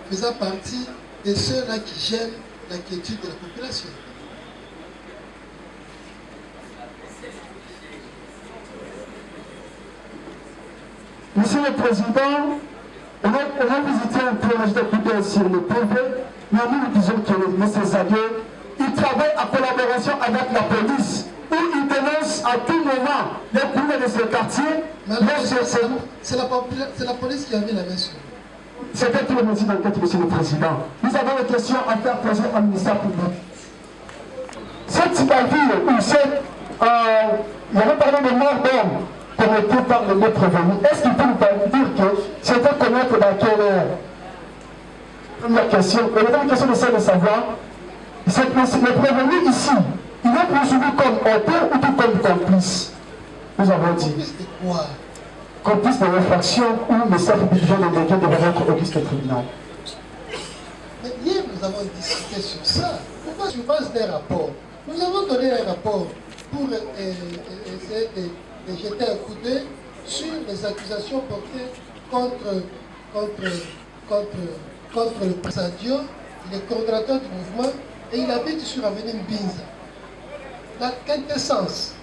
faisant partie de ceux-là qui gênent l'inquiétude de la population. Monsieur le Président, on a visité un peu sur le PV, mais nous disons que M. Zadio, il travaille en collaboration avec la police, où il dénonce à tout moment les coups de ce quartier. C'est la police qui a mis la main sur nous. C'était tout le métier d'enquête, Monsieur le Président. Nous avons des questions à faire poser au ministère public. Cette ville où il y avait parlé de mort d'homme commetté par le maître prévenu, est-ce qu'il peut nous dire que c'était commettre dans quelle heure? Première question. Et la deuxième question, c'est de savoir, le prévenu ici, il est poursuivi comme auteur ou tout comme complice? Nous avons dit. Complice de quoi? Complice de l'infraction ou le simple budget de délégué devant votre auguste tribunal. Mais hier, nous avons discuté sur ça. Pourquoi sur base d'un rapport? Nous avons donné un rapport pour essayer de jeter un coup d'œil sur les accusations portées contre le Sadio. Il est coordonnateur du mouvement et il habite sur avenue Mbinza. La quintessence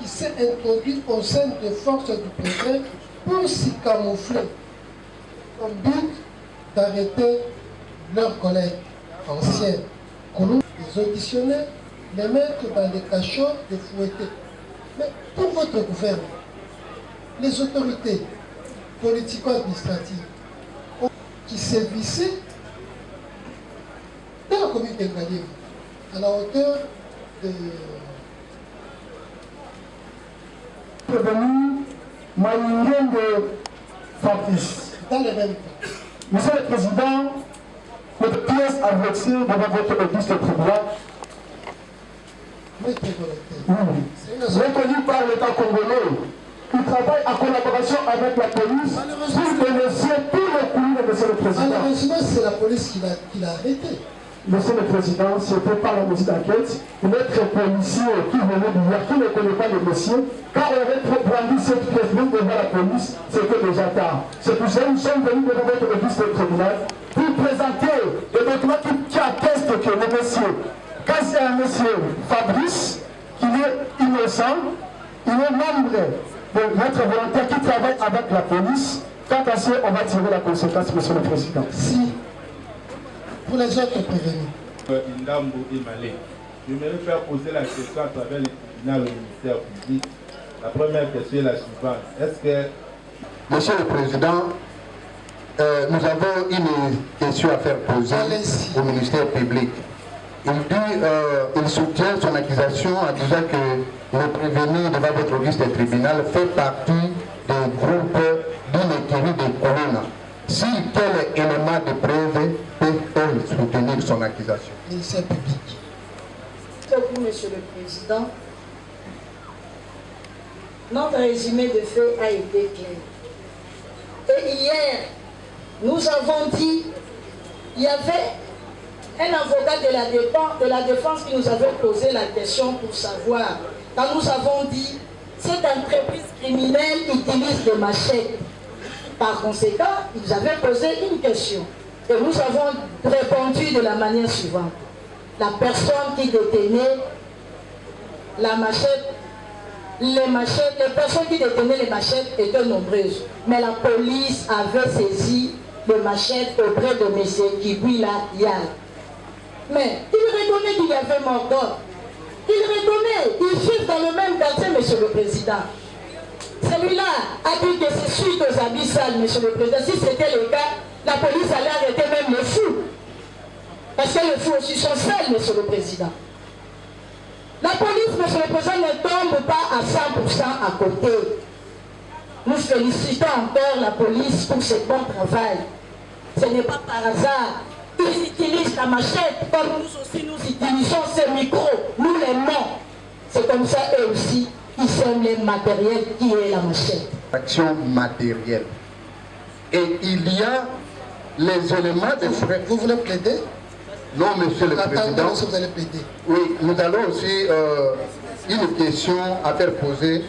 qui s'est introduit au sein des forces du progrès pour s'y camoufler en but d'arrêter leurs collègues anciens, les auditionner, les mettre dans des cachots, les fouetter. Mais pour votre gouvernement, les autorités politico-administratives qui sévissaient dans la commune d'Engalim, à la hauteur de Prévenu Maïngel de Fabrice. Dans les mêmes cas. Monsieur le Président, notre pièce a voté devant votre auguste tribunal. Oui. Reconnu par l'État congolais, il travaille en collaboration avec la police pour dénoncer tous les coups de Monsieur le Président. Malheureusement, c'est la police qui l'a arrêté. Monsieur le Président, c'était par la mesure d'enquête, notre policier qui venait de voir, qui ne connaît pas le monsieur, quand on avait brandi cette pièce devant la police, c'était déjà tard. C'est pour ça que nous sommes venus devant votre auguste tribunal pour présenter des documents qui attestent que le monsieur, quand c'est un monsieur Fabrice, qui est innocent, il est membre de notre volontaire qui travaille avec la police. Quant à ça, on va tirer la conséquence, Monsieur le Président. Si, pour les autres prévenus. Indambo et Malé. Je voudrais faire poser la question à travers le tribunal au ministère public. La première question est la suivante. Est-ce que... Monsieur le Président, nous avons une question à faire poser au ministère public. Il soutient son accusation en disant que le prévenu devant votre auguste tribunal fait partie du groupe d'Inéquérie de Corona. Si quel élément de preuve peut soutenir son accusation? Ministère public. Beaucoup, Monsieur le Président. Notre résumé de fait a été clair. Et hier, nous avons dit, il y avait un avocat de la défense qui nous avait posé la question pour savoir, quand nous avons dit, cette entreprise criminelle utilise des machettes. Par conséquent, ils avaient posé une question. Et nous avons répondu de la manière suivante. La personne qui détenait la machette, les personnes qui détenaient les machettes étaient nombreuses. Mais la police avait saisi les machettes auprès de M. Kibouila Yal. Mais il reconnaît qu'il y avait mort d'homme. Il reconnaît, il vit dans le même quartier, Monsieur le Président. Celui-là a dit que c'est suite aux habits sales, Monsieur le Président. Si c'était le cas, la police allait arrêter même les fous. Parce que les fous aussi sont seuls, Monsieur le Président. La police, Monsieur le Président, ne tombe pas à 100% à côté. Nous félicitons encore la police pour ce bon travail. Ce n'est pas par hasard. Ils utilisent la machette comme nous aussi nous utilisons ces micros. Nous l'aimons. C'est comme ça eux aussi, ils sont les matériels qui est la machette. Action matérielle. Et il y a les éléments de frais. Vous voulez plaider? Non, Monsieur le Président. Vous allez plaider. Oui, nous allons aussi une question à faire poser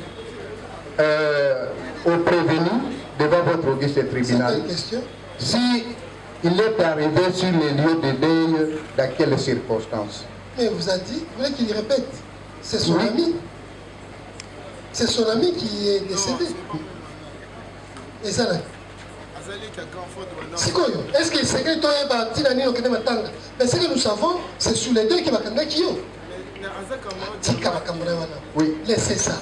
au prévenu devant votre auguste tribunal. C'est quelle question? Si il est arrivé sur les lieux de deuil, dans quelles circonstances? Mais vous a dit, vous voulez qu'il répète? C'est son ami. C'est son ami qui est décédé. Et ça là. Est-ce que c'est que toi et Bati Nani au Kenya Matanga? Mais ce que nous savons, c'est sur les deux qui va kanda Kyo. Oui. Laissez ça.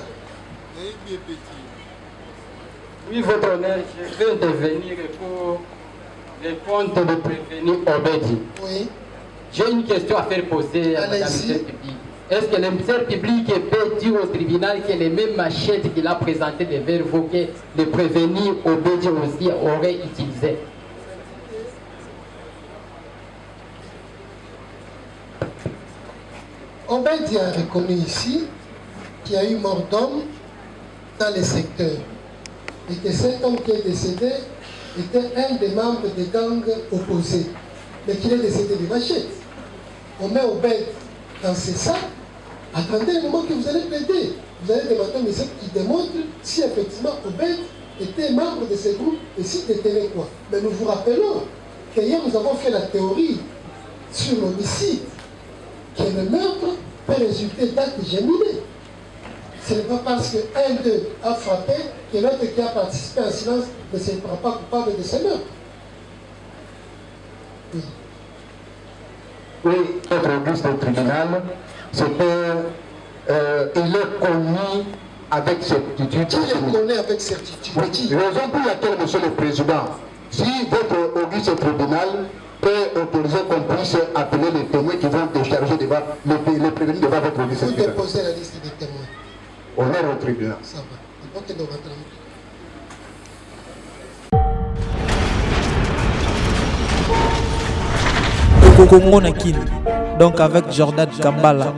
Oui, votre honneur, je vais intervenir pour répondre de prévenu Obedi. Oui. J'ai une question à faire poser à Madame le public. Est-ce que le ministère public peut dire au tribunal que les mêmes machettes qu'il a présentées devant vous que le prévenu Obedi aussi aurait utilisé? Obedi a reconnu ici qu'il y a eu mort d'homme dans les secteurs et que cet homme qui est décédé était un des membres des gangs opposés, mais qu'il est décédé de machette. On met Obedi dans ces sacs. Attendez le moment que vous allez plaider. Vous allez demander un message qui démontre si effectivement Obedi était membre de ce groupe et s'il détenait quoi. Mais nous vous rappelons qu'hier nous avons fait la théorie sur l'homicide, que le meurtre peut résulter d'actes géminés. Ce n'est pas parce qu'un d'eux a frappé que l'autre qui a participé en silence ne se prend pas coupable de ce meurtre. Oui. Oui, notre auguste tribunal, c'est qu'il est connu avec certitude. Qui le connaît avec certitude? Oui. Raison pour laquelle, Monsieur le Président, si votre auguste tribunal peut autoriser qu'on puisse appeler les témoins qui vont décharger devant les prévenus devant votre auguste tribunal. Vous déposez la liste des témoins. Honneur au tribunal. Ça va. Il faut que nous rentrons. Congo Nakini, donc avec Jordan Kambala.